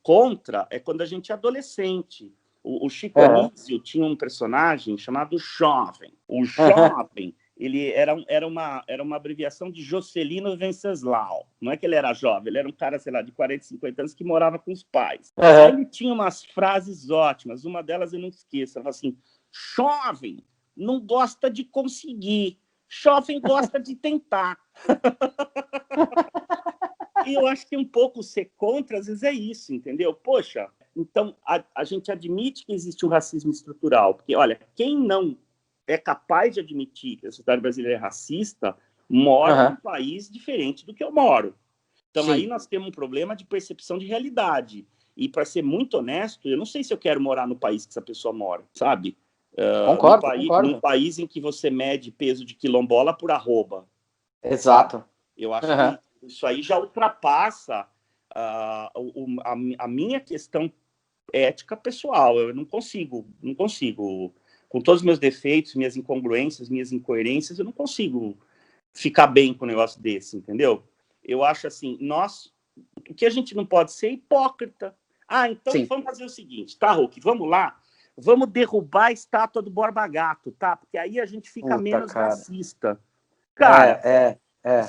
contra é quando a gente é adolescente. O Chico Anísio tinha um personagem chamado Jovem. O Jovem... ele era uma abreviação de Juscelino Venceslau. Não é que ele era jovem, ele era um cara, sei lá, de 40, 50 anos que morava com os pais. Aí ele tinha umas frases ótimas, uma delas eu não esqueço, ela falava assim, jovem não gosta de conseguir, jovem gosta de tentar. E eu acho que um pouco ser contra, às vezes, é isso, entendeu? Poxa, então a gente admite que existe um racismo estrutural, porque, olha, quem não é capaz de admitir que a sociedade brasileira é racista, mora num país diferente do que eu moro. Então, aí nós temos um problema de percepção de realidade. E, para ser muito honesto, eu não sei se eu quero morar no país que essa pessoa mora, sabe? Concordo. Num país em que você mede peso de quilombola por arroba. Exato. Sabe? Eu acho que isso aí já ultrapassa a minha questão ética pessoal. Eu não consigo, com todos os meus defeitos, minhas incongruências, minhas incoerências, eu não consigo ficar bem com um negócio desse, entendeu? Eu acho assim, o que a gente não pode ser é hipócrita. Então vamos fazer o seguinte, tá, Hulk? Vamos lá, vamos derrubar a estátua do Borba Gato, tá? Porque aí a gente fica menos racista. Cara,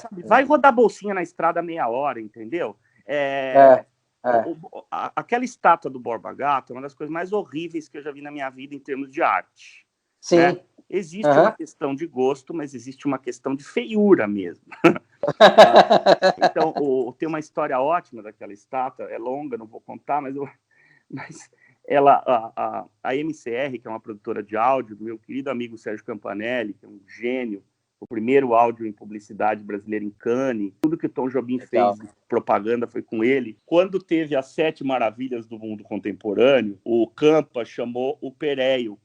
sabe, vai rodar bolsinha na estrada meia hora, entendeu? Aquela estátua do Borba Gato é uma das coisas mais horríveis que eu já vi na minha vida em termos de arte. Né? Existe uma questão de gosto, mas existe uma questão de feiura mesmo. Então, tem uma história ótima daquela estátua, é longa, não vou contar, mas a MCR, que é uma produtora de áudio, do meu querido amigo Sérgio Campanelli, que é um gênio, o primeiro áudio em publicidade brasileira em Cannes, tudo que o Tom Jobim fez de propaganda foi com ele. Quando teve as 7 maravilhas do mundo contemporâneo, o Campa chamou o Pereio,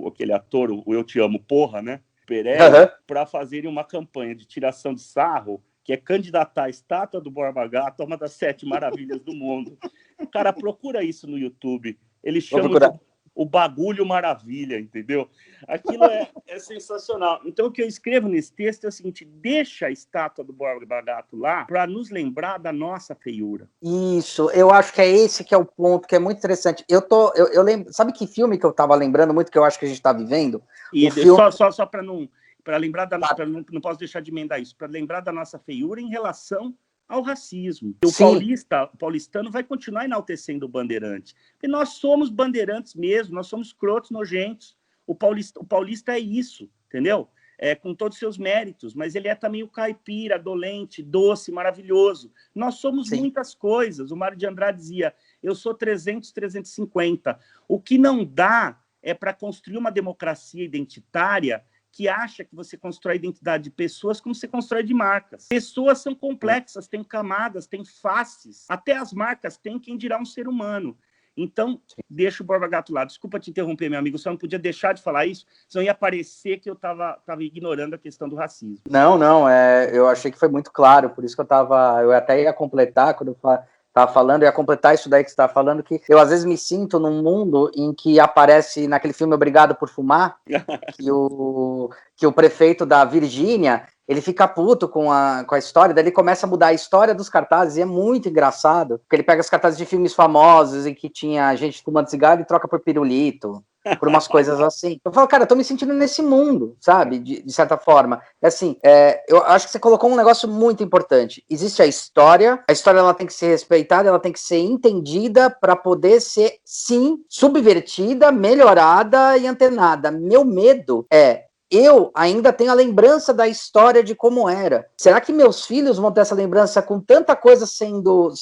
aquele ator, o Eu Te Amo Porra, né? Pereio, para fazerem uma campanha de tiração de sarro, que é candidatar a estátua do Borba Gato a uma das 7 maravilhas do mundo. O cara procura isso no YouTube. Ele chama de o bagulho maravilha, entendeu? Aquilo é sensacional. Então, o que eu escrevo nesse texto é o seguinte, deixa a estátua do Borba Gato lá para nos lembrar da nossa feiura. Isso, eu acho que é esse que é o ponto, que é muito interessante. Eu lembro, sabe que filme que eu estava lembrando muito, que eu acho que a gente está vivendo? E só para lembrar não posso deixar de emendar isso, para lembrar da nossa feiura em relação ao racismo. O paulistano vai continuar enaltecendo o bandeirante. Porque nós somos bandeirantes mesmo, nós somos crotos, nojentos. O paulista é isso, entendeu? Com todos os seus méritos, mas ele é também o caipira, dolente, doce, maravilhoso. Nós somos muitas coisas. O Mário de Andrade dizia, eu sou 300, 350. O que não dá é para construir uma democracia identitária que acha que você constrói a identidade de pessoas como você constrói de marcas. Pessoas são complexas, têm camadas, têm faces. Até as marcas têm, quem dirá um ser humano. Então, deixa o Borba Gato lá. Desculpa te interromper, meu amigo, só não podia deixar de falar isso, senão ia parecer que eu estava ignorando a questão do racismo. Não, eu achei que foi muito claro, por isso que eu até ia completar, quando eu estava falando, eu ia completar isso daí que você estava falando, que eu às vezes me sinto num mundo em que aparece naquele filme Obrigado por Fumar, que o prefeito da Virgínia, ele fica puto com a história, daí ele começa a mudar a história dos cartazes, e é muito engraçado, porque ele pega os cartazes de filmes famosos em que tinha gente fumando cigarro e troca por pirulito, por umas coisas assim. Eu falo, cara, eu tô me sentindo nesse mundo, sabe, de certa forma. É assim, eu acho que você colocou um negócio muito importante. Existe a história ela tem que ser respeitada, ela tem que ser entendida para poder ser, sim, subvertida, melhorada e antenada. Meu medo eu ainda tenho a lembrança da história de como era. Será que meus filhos vão ter essa lembrança com tanta coisa sendo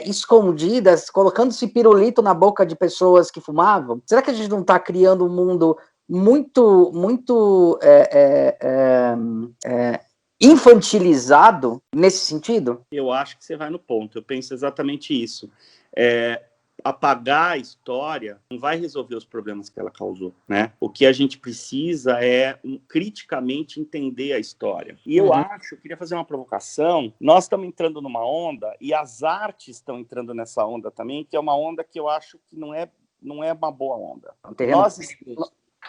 escondidas, colocando-se pirulito na boca de pessoas que fumavam? Será que a gente não está criando um mundo muito, muito infantilizado nesse sentido? Eu acho que você vai no ponto. Eu penso exatamente isso. Apagar a história não vai resolver os problemas que ela causou, né? O que a gente precisa é criticamente entender a história. E eu queria fazer uma provocação, nós estamos entrando numa onda, e as artes estão entrando nessa onda também, que é uma onda que eu acho que não é uma boa onda.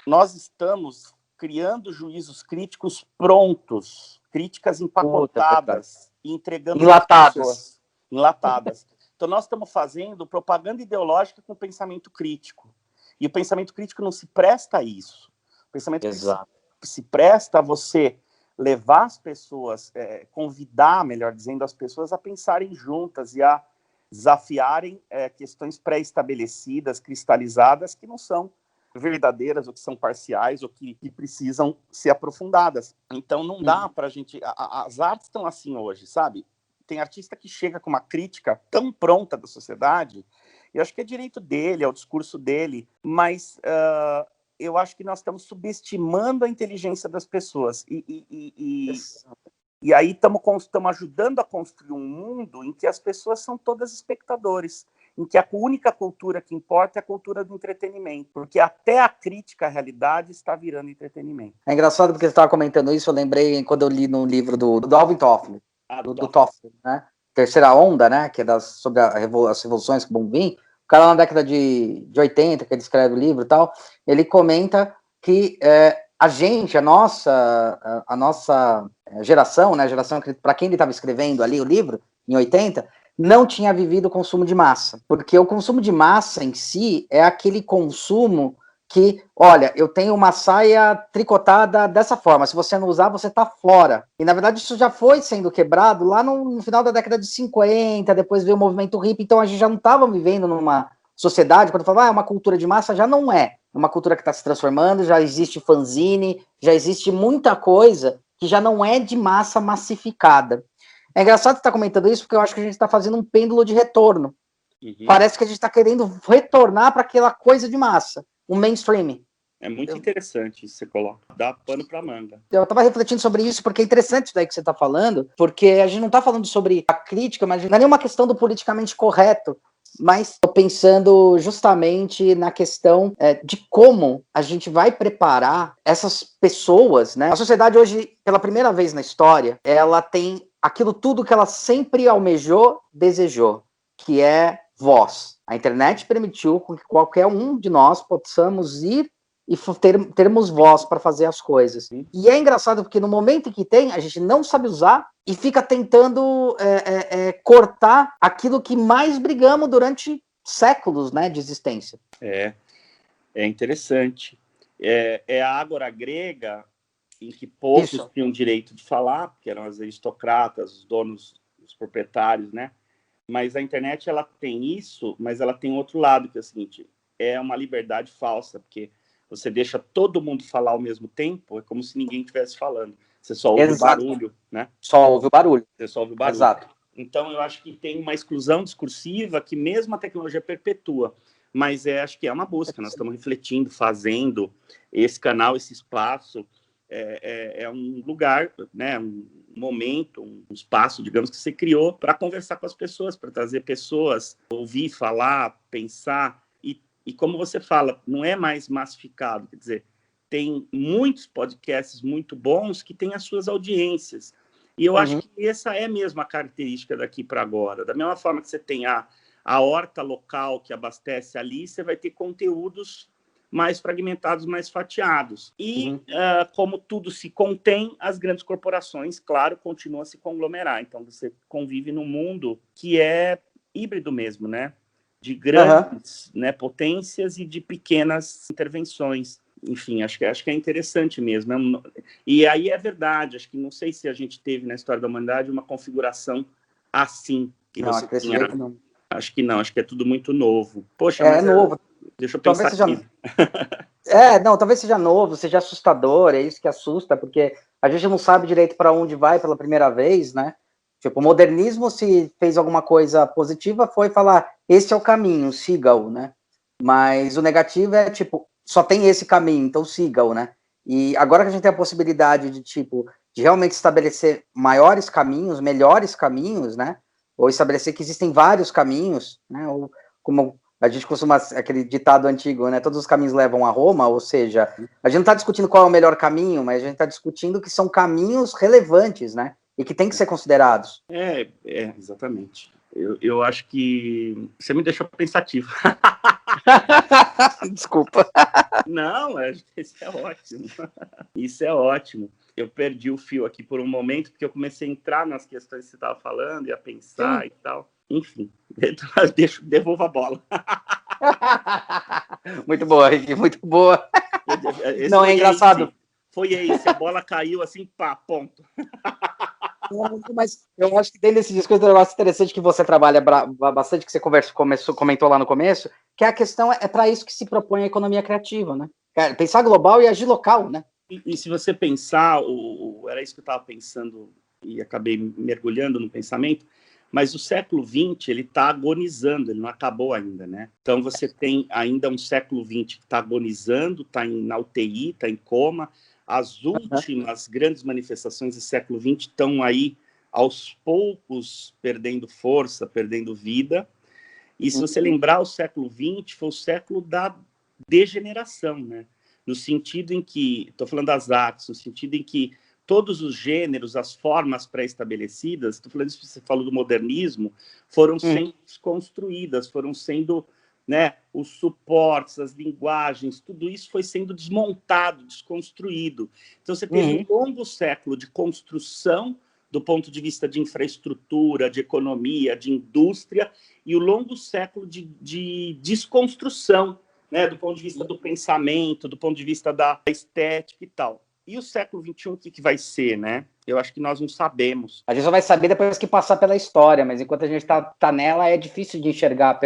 Nós estamos criando juízos críticos prontos, críticas empacotadas e entregando enlatadas. Então, nós estamos fazendo propaganda ideológica com pensamento crítico. E o pensamento crítico não se presta a isso. O pensamento crítico se presta a você levar as pessoas, convidar, melhor dizendo, as pessoas a pensarem juntas e a desafiarem questões pré-estabelecidas, cristalizadas, que não são verdadeiras, ou que são parciais, ou que precisam ser aprofundadas. Então, não dá para a gente... As artes estão assim hoje, sabe? Tem artista que chega com uma crítica tão pronta da sociedade, e eu acho que é direito dele, é o discurso dele, mas eu acho que nós estamos subestimando a inteligência das pessoas. E aí estamos ajudando a construir um mundo em que as pessoas são todas espectadores, em que a única cultura que importa é a cultura do entretenimento, porque até a crítica à realidade está virando entretenimento. É engraçado porque você estava comentando isso, eu lembrei quando eu li no livro do Alvin Toffler, do Toffler, né? Terceira Onda, né? Que é sobre as revoluções que vão vir. O cara na década de 80, que ele escreve o livro e tal, ele comenta que a nossa geração, né? A geração que, para quem ele estava escrevendo ali o livro, em 80, não tinha vivido o consumo de massa. Porque o consumo de massa em si é aquele consumo que, olha, eu tenho uma saia tricotada dessa forma, se você não usar, você tá fora. E, na verdade, isso já foi sendo quebrado lá no final da década de 50, depois veio o movimento hippie, então a gente já não estava vivendo numa sociedade, quando falava, é uma cultura de massa, já não é. É uma cultura que está se transformando, já existe fanzine, já existe muita coisa que já não é de massa massificada. É engraçado você estar comentando isso, porque eu acho que a gente está fazendo um pêndulo de retorno. Parece que a gente está querendo retornar para aquela coisa de massa. O mainstream. É muito interessante isso que você coloca. Dá pano pra manga. Eu estava refletindo sobre isso, porque é interessante isso daí que você está falando, porque a gente não está falando sobre a crítica, mas não é nenhuma questão do politicamente correto, mas estou pensando justamente na questão de como a gente vai preparar essas pessoas, né? A sociedade hoje, pela primeira vez na história, ela tem aquilo tudo que ela sempre almejou, desejou, que é voz. A internet permitiu que qualquer um de nós possamos ir e termos voz para fazer as coisas. E é engraçado porque no momento em que tem, a gente não sabe usar e fica tentando cortar aquilo que mais brigamos durante séculos, né, de existência. É interessante. É a ágora grega, em que poucos tinham direito de falar, porque eram as aristocratas, os donos, os proprietários, né? Mas a internet, ela tem isso, mas ela tem outro lado, que é o seguinte, é uma liberdade falsa, porque você deixa todo mundo falar ao mesmo tempo, é como se ninguém estivesse falando. Você só ouve o barulho, né? Só ouve o barulho. Você só ouve o barulho. Exato. Então, eu acho que tem uma exclusão discursiva que mesmo a tecnologia perpetua. Mas acho que é uma busca. Nós estamos refletindo, fazendo esse canal, esse espaço. é um lugar, né, um momento, um espaço, digamos, que você criou para conversar com as pessoas, para trazer pessoas, ouvir, falar, pensar. E como você fala, não é mais massificado, quer dizer, tem muitos podcasts muito bons que têm as suas audiências. E eu acho que essa é mesmo a característica daqui para agora. Da mesma forma que você tem a horta local que abastece ali, você vai ter conteúdos mais fragmentados, mais fatiados. E, como tudo se contém, as grandes corporações, claro, continuam a se conglomerar. Então, você convive num mundo que é híbrido mesmo, né? De grandes, né, potências e de pequenas intervenções. Enfim, acho que é interessante mesmo. E aí é verdade, acho que não sei se a gente teve na história da humanidade uma configuração assim. Que Não, você desse tinha... jeito não. Acho que não, acho que é tudo muito novo. Poxa, É novo. Deixa eu Talvez pensar seja... aqui. Não, talvez seja novo, seja assustador, é isso que assusta, porque a gente não sabe direito para onde vai pela primeira vez, né? Tipo, o modernismo, se fez alguma coisa positiva, foi falar, esse é o caminho, siga-o, né? Mas o negativo é, tipo, só tem esse caminho, então siga-o, né? E agora que a gente tem a possibilidade de, tipo, de realmente estabelecer maiores caminhos, melhores caminhos, né? Ou estabelecer que existem vários caminhos, né? Ou como a gente costuma, aquele ditado antigo, né? Todos os caminhos levam a Roma, ou seja, a gente não está discutindo qual é o melhor caminho, mas a gente está discutindo que são caminhos relevantes, né? E que tem que ser considerados. Exatamente. Eu acho que você me deixou pensativo. Desculpa. Não, isso é ótimo. Isso é ótimo. Eu perdi o fio aqui por um momento, porque eu comecei a entrar nas questões que você estava falando e a pensar e tal. Enfim, devolvo a bola. Muito boa, Rick, muito boa. Esse não, é engraçado. Foi esse, a bola caiu assim, pá, ponto. Mas eu acho que dentro desse discurso tem um negócio interessante que você trabalha bastante, que você comentou lá no começo, que a questão é para isso que se propõe a economia criativa, né? Pensar global e agir local, né? E se você pensar, era isso que eu estava pensando e acabei mergulhando no pensamento, mas o século XX ele está agonizando, ele não acabou ainda, né? Então você tem ainda um século XX que está agonizando, está na UTI, está em coma. As últimas grandes manifestações do século XX estão aí aos poucos perdendo força, perdendo vida. E se você lembrar, o século XX foi o século da degeneração, né? No sentido em que, estou falando das artes, no sentido em que todos os gêneros, as formas pré-estabelecidas, estou falando isso que você falou do modernismo, foram sendo desconstruídas, foram sendo, né, os suportes, as linguagens, tudo isso foi sendo desmontado, desconstruído. Então você teve um longo século de construção do ponto de vista de infraestrutura, de economia, de indústria, e o longo século de desconstrução, né, do ponto de vista do pensamento, do ponto de vista da estética e tal. E o século XXI, o que vai ser, né? Eu acho que nós não sabemos. A gente só vai saber depois que passar pela história, mas enquanto a gente tá nela, é difícil de enxergar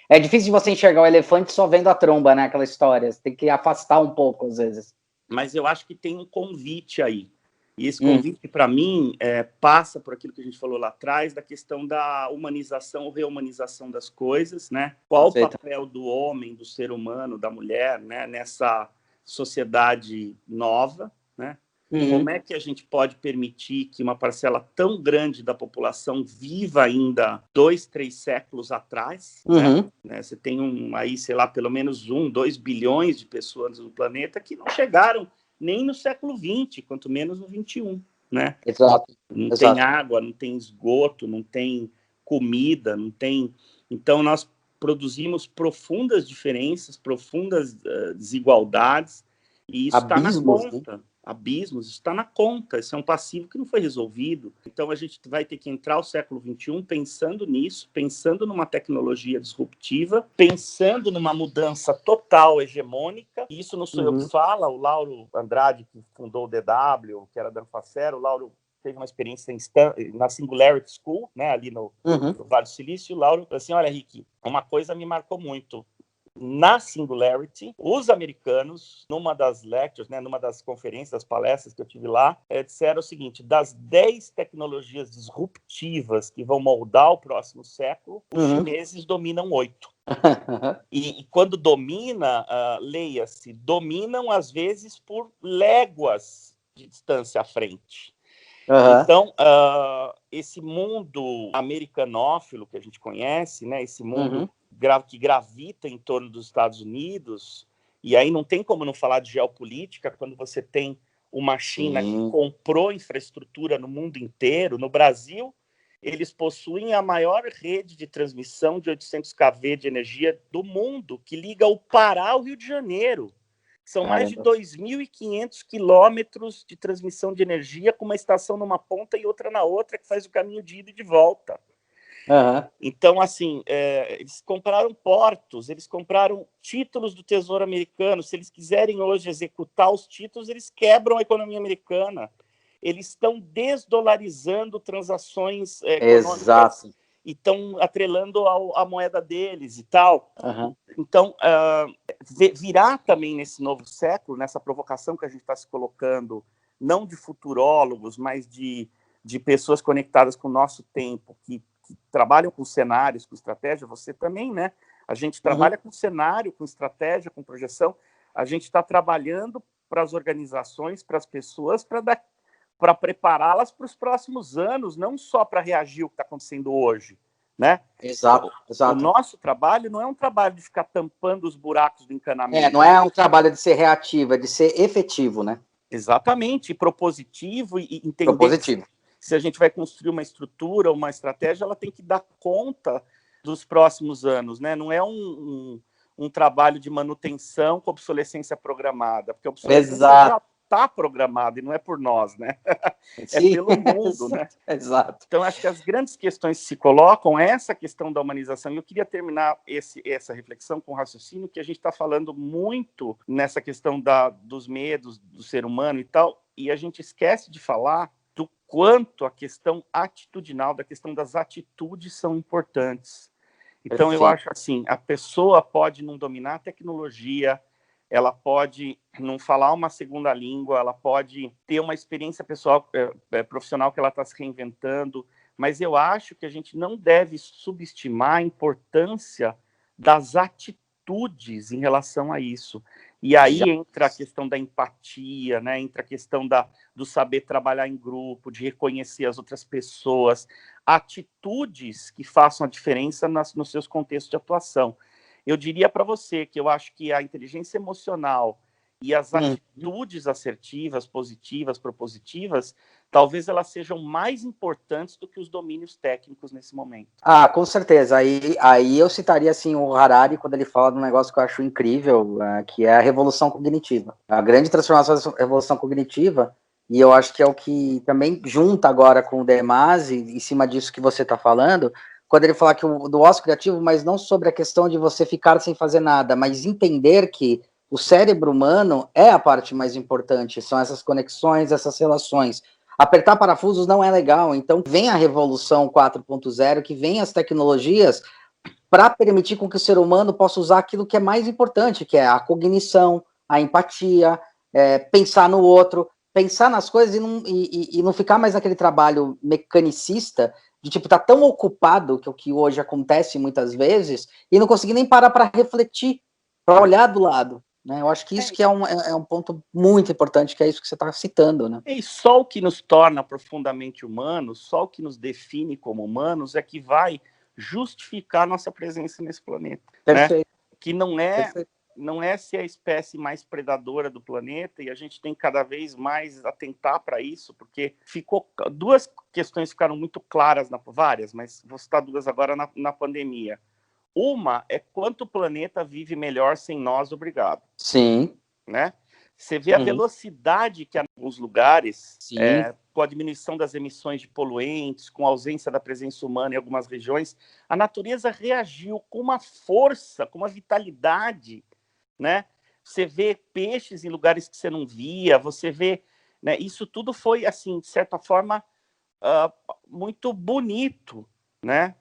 É difícil de você enxergar o elefante só vendo a tromba, né? Aquela história. Você tem que afastar um pouco, às vezes. Mas eu acho que tem um convite aí. E esse convite, para mim, passa por aquilo que a gente falou lá atrás, da questão da humanização ou reumanização das coisas, né? Qual o papel do homem, do ser humano, da mulher, né? Nessa sociedade nova, né? Como é que a gente pode permitir que uma parcela tão grande da população viva ainda 2, 3 séculos atrás? Né? Você tem aí, sei lá, pelo menos 2 bilhões de pessoas no planeta que não chegaram nem no século XX, quanto menos no XXI, né? Exato. Não tem água, não tem esgoto, não tem comida, não tem... Então, nós produzimos profundas diferenças, profundas desigualdades, e isso está na conta. Abismos, isso está na conta, isso é um passivo que não foi resolvido. Então, a gente vai ter que entrar o século XXI pensando nisso, pensando numa tecnologia disruptiva, pensando numa mudança total hegemônica. E isso não sou eu que falo, o Lauro Andrade, que fundou o DW, que era da Anfacer, o Lauro teve uma experiência na Singularity School, né, ali no Vale do Silício. O Lauro falou assim, olha, Rick, uma coisa me marcou muito. Na Singularity, os americanos, numa das lectures, né, numa das conferências, das palestras que eu tive lá, disseram o seguinte, das 10 tecnologias disruptivas que vão moldar o próximo século, os chineses dominam 8. E quando domina, leia-se, dominam às vezes por léguas de distância à frente. Uhum. Então, esse mundo americanófilo que a gente conhece, né, esse mundo que gravita em torno dos Estados Unidos, e aí não tem como não falar de geopolítica quando você tem uma China que comprou infraestrutura no mundo inteiro. No Brasil, eles possuem a maior rede de transmissão de 800 kV de energia do mundo, que liga o Pará ao Rio de Janeiro. São mais de 2.500 quilômetros de transmissão de energia, com uma estação numa ponta e outra na outra, que faz o caminho de ida e de volta. Então, assim, eles compraram portos, eles compraram títulos do Tesouro Americano. Se eles quiserem hoje executar os títulos, eles quebram a economia americana. Eles estão desdolarizando transações econômicas e estão atrelando a moeda deles e tal. Então, virá também nesse novo século, nessa provocação que a gente está se colocando, não de futurólogos, mas de pessoas conectadas com o nosso tempo, que trabalham com cenários, com estratégia, você também, né? A gente trabalha com cenário, com estratégia, com projeção. A gente está trabalhando para as organizações, para as pessoas, para prepará-las para os próximos anos, não só para reagir ao que está acontecendo hoje, né? Exato. O nosso trabalho não é um trabalho de ficar tampando os buracos do encanamento. Não é um trabalho de ser reativo, é de ser efetivo, né? Exatamente, e propositivo, e entender que se a gente vai construir uma estrutura, uma estratégia, ela tem que dar conta dos próximos anos, né? Não é um trabalho de manutenção com obsolescência programada, porque a obsolescência já está programada e não é por nós, né? É pelo mundo, né? Exato. Então, acho que as grandes questões que se colocam é essa questão da humanização. E eu queria terminar essa reflexão com um raciocínio que a gente está falando muito nessa questão dos medos do ser humano e tal, e a gente esquece de falar do quanto a questão atitudinal, da questão das atitudes são importantes. Então, eu acho assim, a pessoa pode não dominar a tecnologia, ela pode não falar uma segunda língua, ela pode ter uma experiência pessoal, profissional que ela está se reinventando, mas eu acho que a gente não deve subestimar a importância das atitudes em relação a isso. E aí entra a questão da empatia, né? Entra a questão do saber trabalhar em grupo, de reconhecer as outras pessoas, atitudes que façam a diferença nos seus contextos de atuação. Eu diria para você que eu acho que a inteligência emocional e as atitudes assertivas, positivas, propositivas, talvez elas sejam mais importantes do que os domínios técnicos nesse momento. Com certeza. Aí eu citaria assim, o Harari, quando ele fala de um negócio que eu acho incrível, que é a revolução cognitiva. A grande transformação da revolução cognitiva, e eu acho que é o que também junta agora com o Demasi, em cima disso que você está falando, quando ele fala que do ócio criativo, mas não sobre a questão de você ficar sem fazer nada, mas entender que o cérebro humano é a parte mais importante, são essas conexões, essas relações. Apertar parafusos não é legal, então vem a revolução 4.0, que vem as tecnologias para permitir com que o ser humano possa usar aquilo que é mais importante, que é a cognição, a empatia, pensar no outro, pensar nas coisas e não ficar mais naquele trabalho mecanicista de tipo, tá tão ocupado, que é o que hoje acontece muitas vezes, e não conseguir nem parar para refletir, para olhar do lado. Né? Eu acho que isso que é um ponto muito importante, que é isso que você está citando. Né? E só o que nos torna profundamente humanos, só o que nos define como humanos, é que vai justificar nossa presença nesse planeta. Perfeito. Né? Que não é ser a espécie mais predadora do planeta, e a gente tem cada vez mais atentar para isso, porque duas questões ficaram muito claras, várias, mas vou citar duas agora na pandemia. Uma é quanto o planeta vive melhor sem nós, obrigado. Sim. Né? Você vê a velocidade que há em alguns lugares, com a diminuição das emissões de poluentes, com a ausência da presença humana em algumas regiões, a natureza reagiu com uma força, com uma vitalidade, né? Você vê peixes em lugares que você não via, você vê, né? Isso tudo foi, assim, de certa forma, muito bonito, né?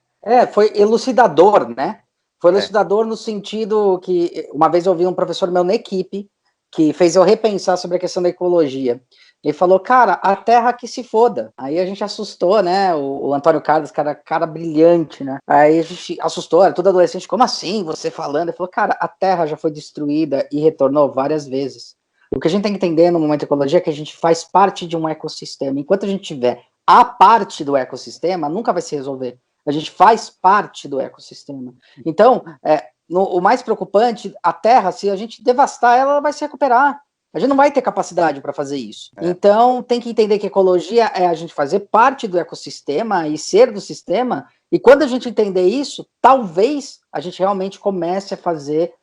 Foi elucidador, né? Foi elucidador no sentido que, uma vez eu ouvi um professor meu na equipe, que fez eu repensar sobre a questão da ecologia. Ele falou, cara, a Terra que se foda. Aí a gente assustou, né? O Antônio Carlos, cara brilhante, né? Aí a gente assustou, era todo adolescente, como assim, você falando? Ele falou, cara, a Terra já foi destruída e retornou várias vezes. O que a gente tem que entender no momento ecologia é que a gente faz parte de um ecossistema. Enquanto a gente tiver a parte do ecossistema, nunca vai se resolver. A gente faz parte do ecossistema. Então, o mais preocupante, a Terra, se a gente devastar ela vai se recuperar. A gente não vai ter capacidade para fazer isso. Então, tem que entender que ecologia é a gente fazer parte do ecossistema e ser do sistema. E quando a gente entender isso, talvez a gente realmente comece a fazer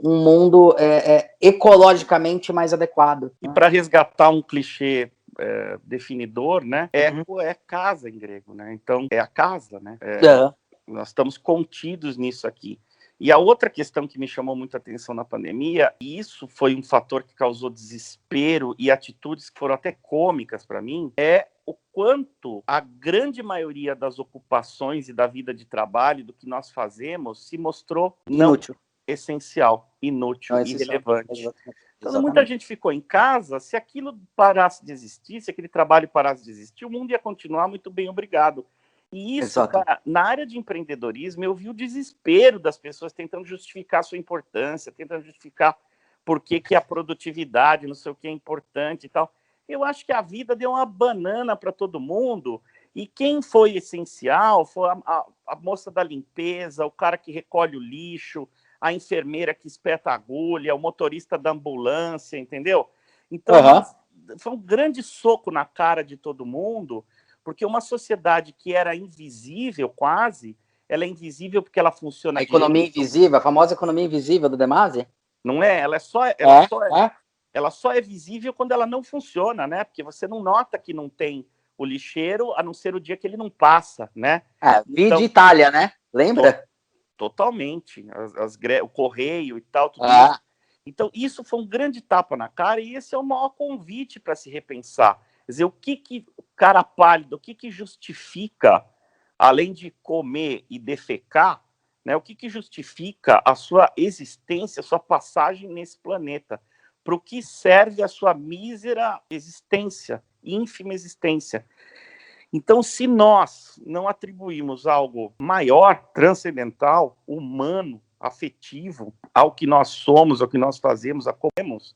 um mundo ecologicamente mais adequado. E para resgatar um clichê definidor, né? Eco é casa em grego, né? Então, é a casa, né? Nós estamos contidos nisso aqui. E a outra questão que me chamou muita atenção na pandemia, e isso foi um fator que causou desespero e atitudes que foram até cômicas para mim, é o quanto a grande maioria das ocupações e da vida de trabalho, do que nós fazemos, se mostrou inútil, essencial, inútil, irrelevante. Então, muita gente ficou em casa. Se aquilo parasse de existir, se aquele trabalho parasse de existir, o mundo ia continuar muito bem, obrigado. E isso, na área de empreendedorismo, eu vi o desespero das pessoas tentando justificar a sua importância, tentando justificar por que a produtividade, não sei o que, é importante e tal. Eu acho que a vida deu uma banana para todo mundo, e quem foi essencial foi a moça da limpeza, o cara que recolhe o lixo, a enfermeira que espeta a agulha, o motorista da ambulância, entendeu? Então, foi um grande soco na cara de todo mundo, porque uma sociedade que era invisível quase, ela é invisível porque ela funciona... A economia invisível, a famosa economia invisível do De Masi? Não é? Ela só é visível quando ela não funciona, né? Porque você não nota que não tem o lixeiro, a não ser o dia que ele não passa, né? Então, de Itália, né? Lembra? Totalmente. O correio e tal, tudo isso. Então, isso foi um grande tapa na cara, e esse é o maior convite para se repensar. Quer dizer, o cara pálido, o que justifica, além de comer e defecar, né, o que justifica a sua existência, a sua passagem nesse planeta? Para o que serve a sua mísera existência, ínfima existência? Então, se nós não atribuímos algo maior, transcendental, humano, afetivo, ao que nós somos, ao que nós fazemos, a comemos,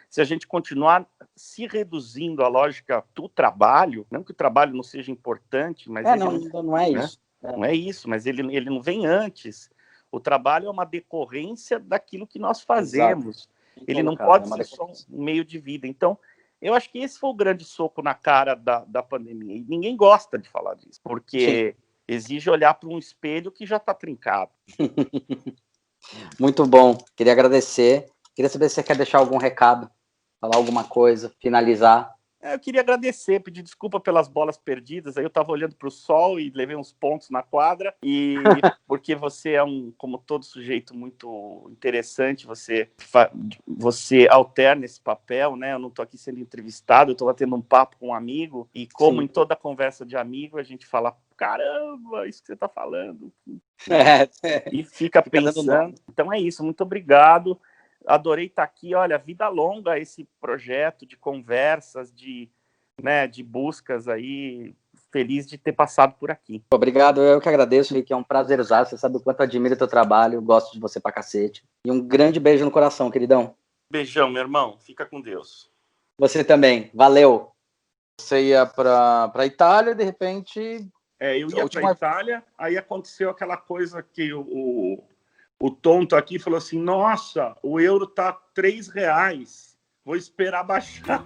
se a gente continuar se reduzindo à lógica do trabalho, não que o trabalho não seja importante, mas não é isso. Não é isso, mas ele não vem antes. O trabalho é uma decorrência daquilo que nós fazemos. Ele não pode ser só um meio de vida. Então, eu acho que esse foi o grande soco na cara da pandemia. E ninguém gosta de falar disso, porque exige olhar para um espelho que já está trincado. Muito bom. Queria agradecer. Queria saber se você quer deixar algum recado, falar alguma coisa, finalizar. Eu queria agradecer, pedir desculpa pelas bolas perdidas. Aí eu estava olhando para o sol e levei uns pontos na quadra. E porque você é como todo sujeito muito interessante, você alterna esse papel, né? Eu não estou aqui sendo entrevistado, eu estou batendo um papo com um amigo. E como em toda conversa de amigo, a gente fala: caramba, isso que você está falando. E fica pensando. Então é isso, muito obrigado. Adorei estar aqui. Olha, vida longa esse projeto de conversas, de buscas aí. Feliz de ter passado por aqui. Obrigado, eu que agradeço, Rick. É um prazer usar. Você sabe o quanto eu admiro o teu trabalho, gosto de você pra cacete. E um grande beijo no coração, queridão. Beijão, meu irmão. Fica com Deus. Você também. Valeu. Você ia pra Itália e, de repente... eu ia pra Itália, aí aconteceu aquela coisa que o tonto aqui falou assim: nossa, o euro tá R$3, vou esperar baixar.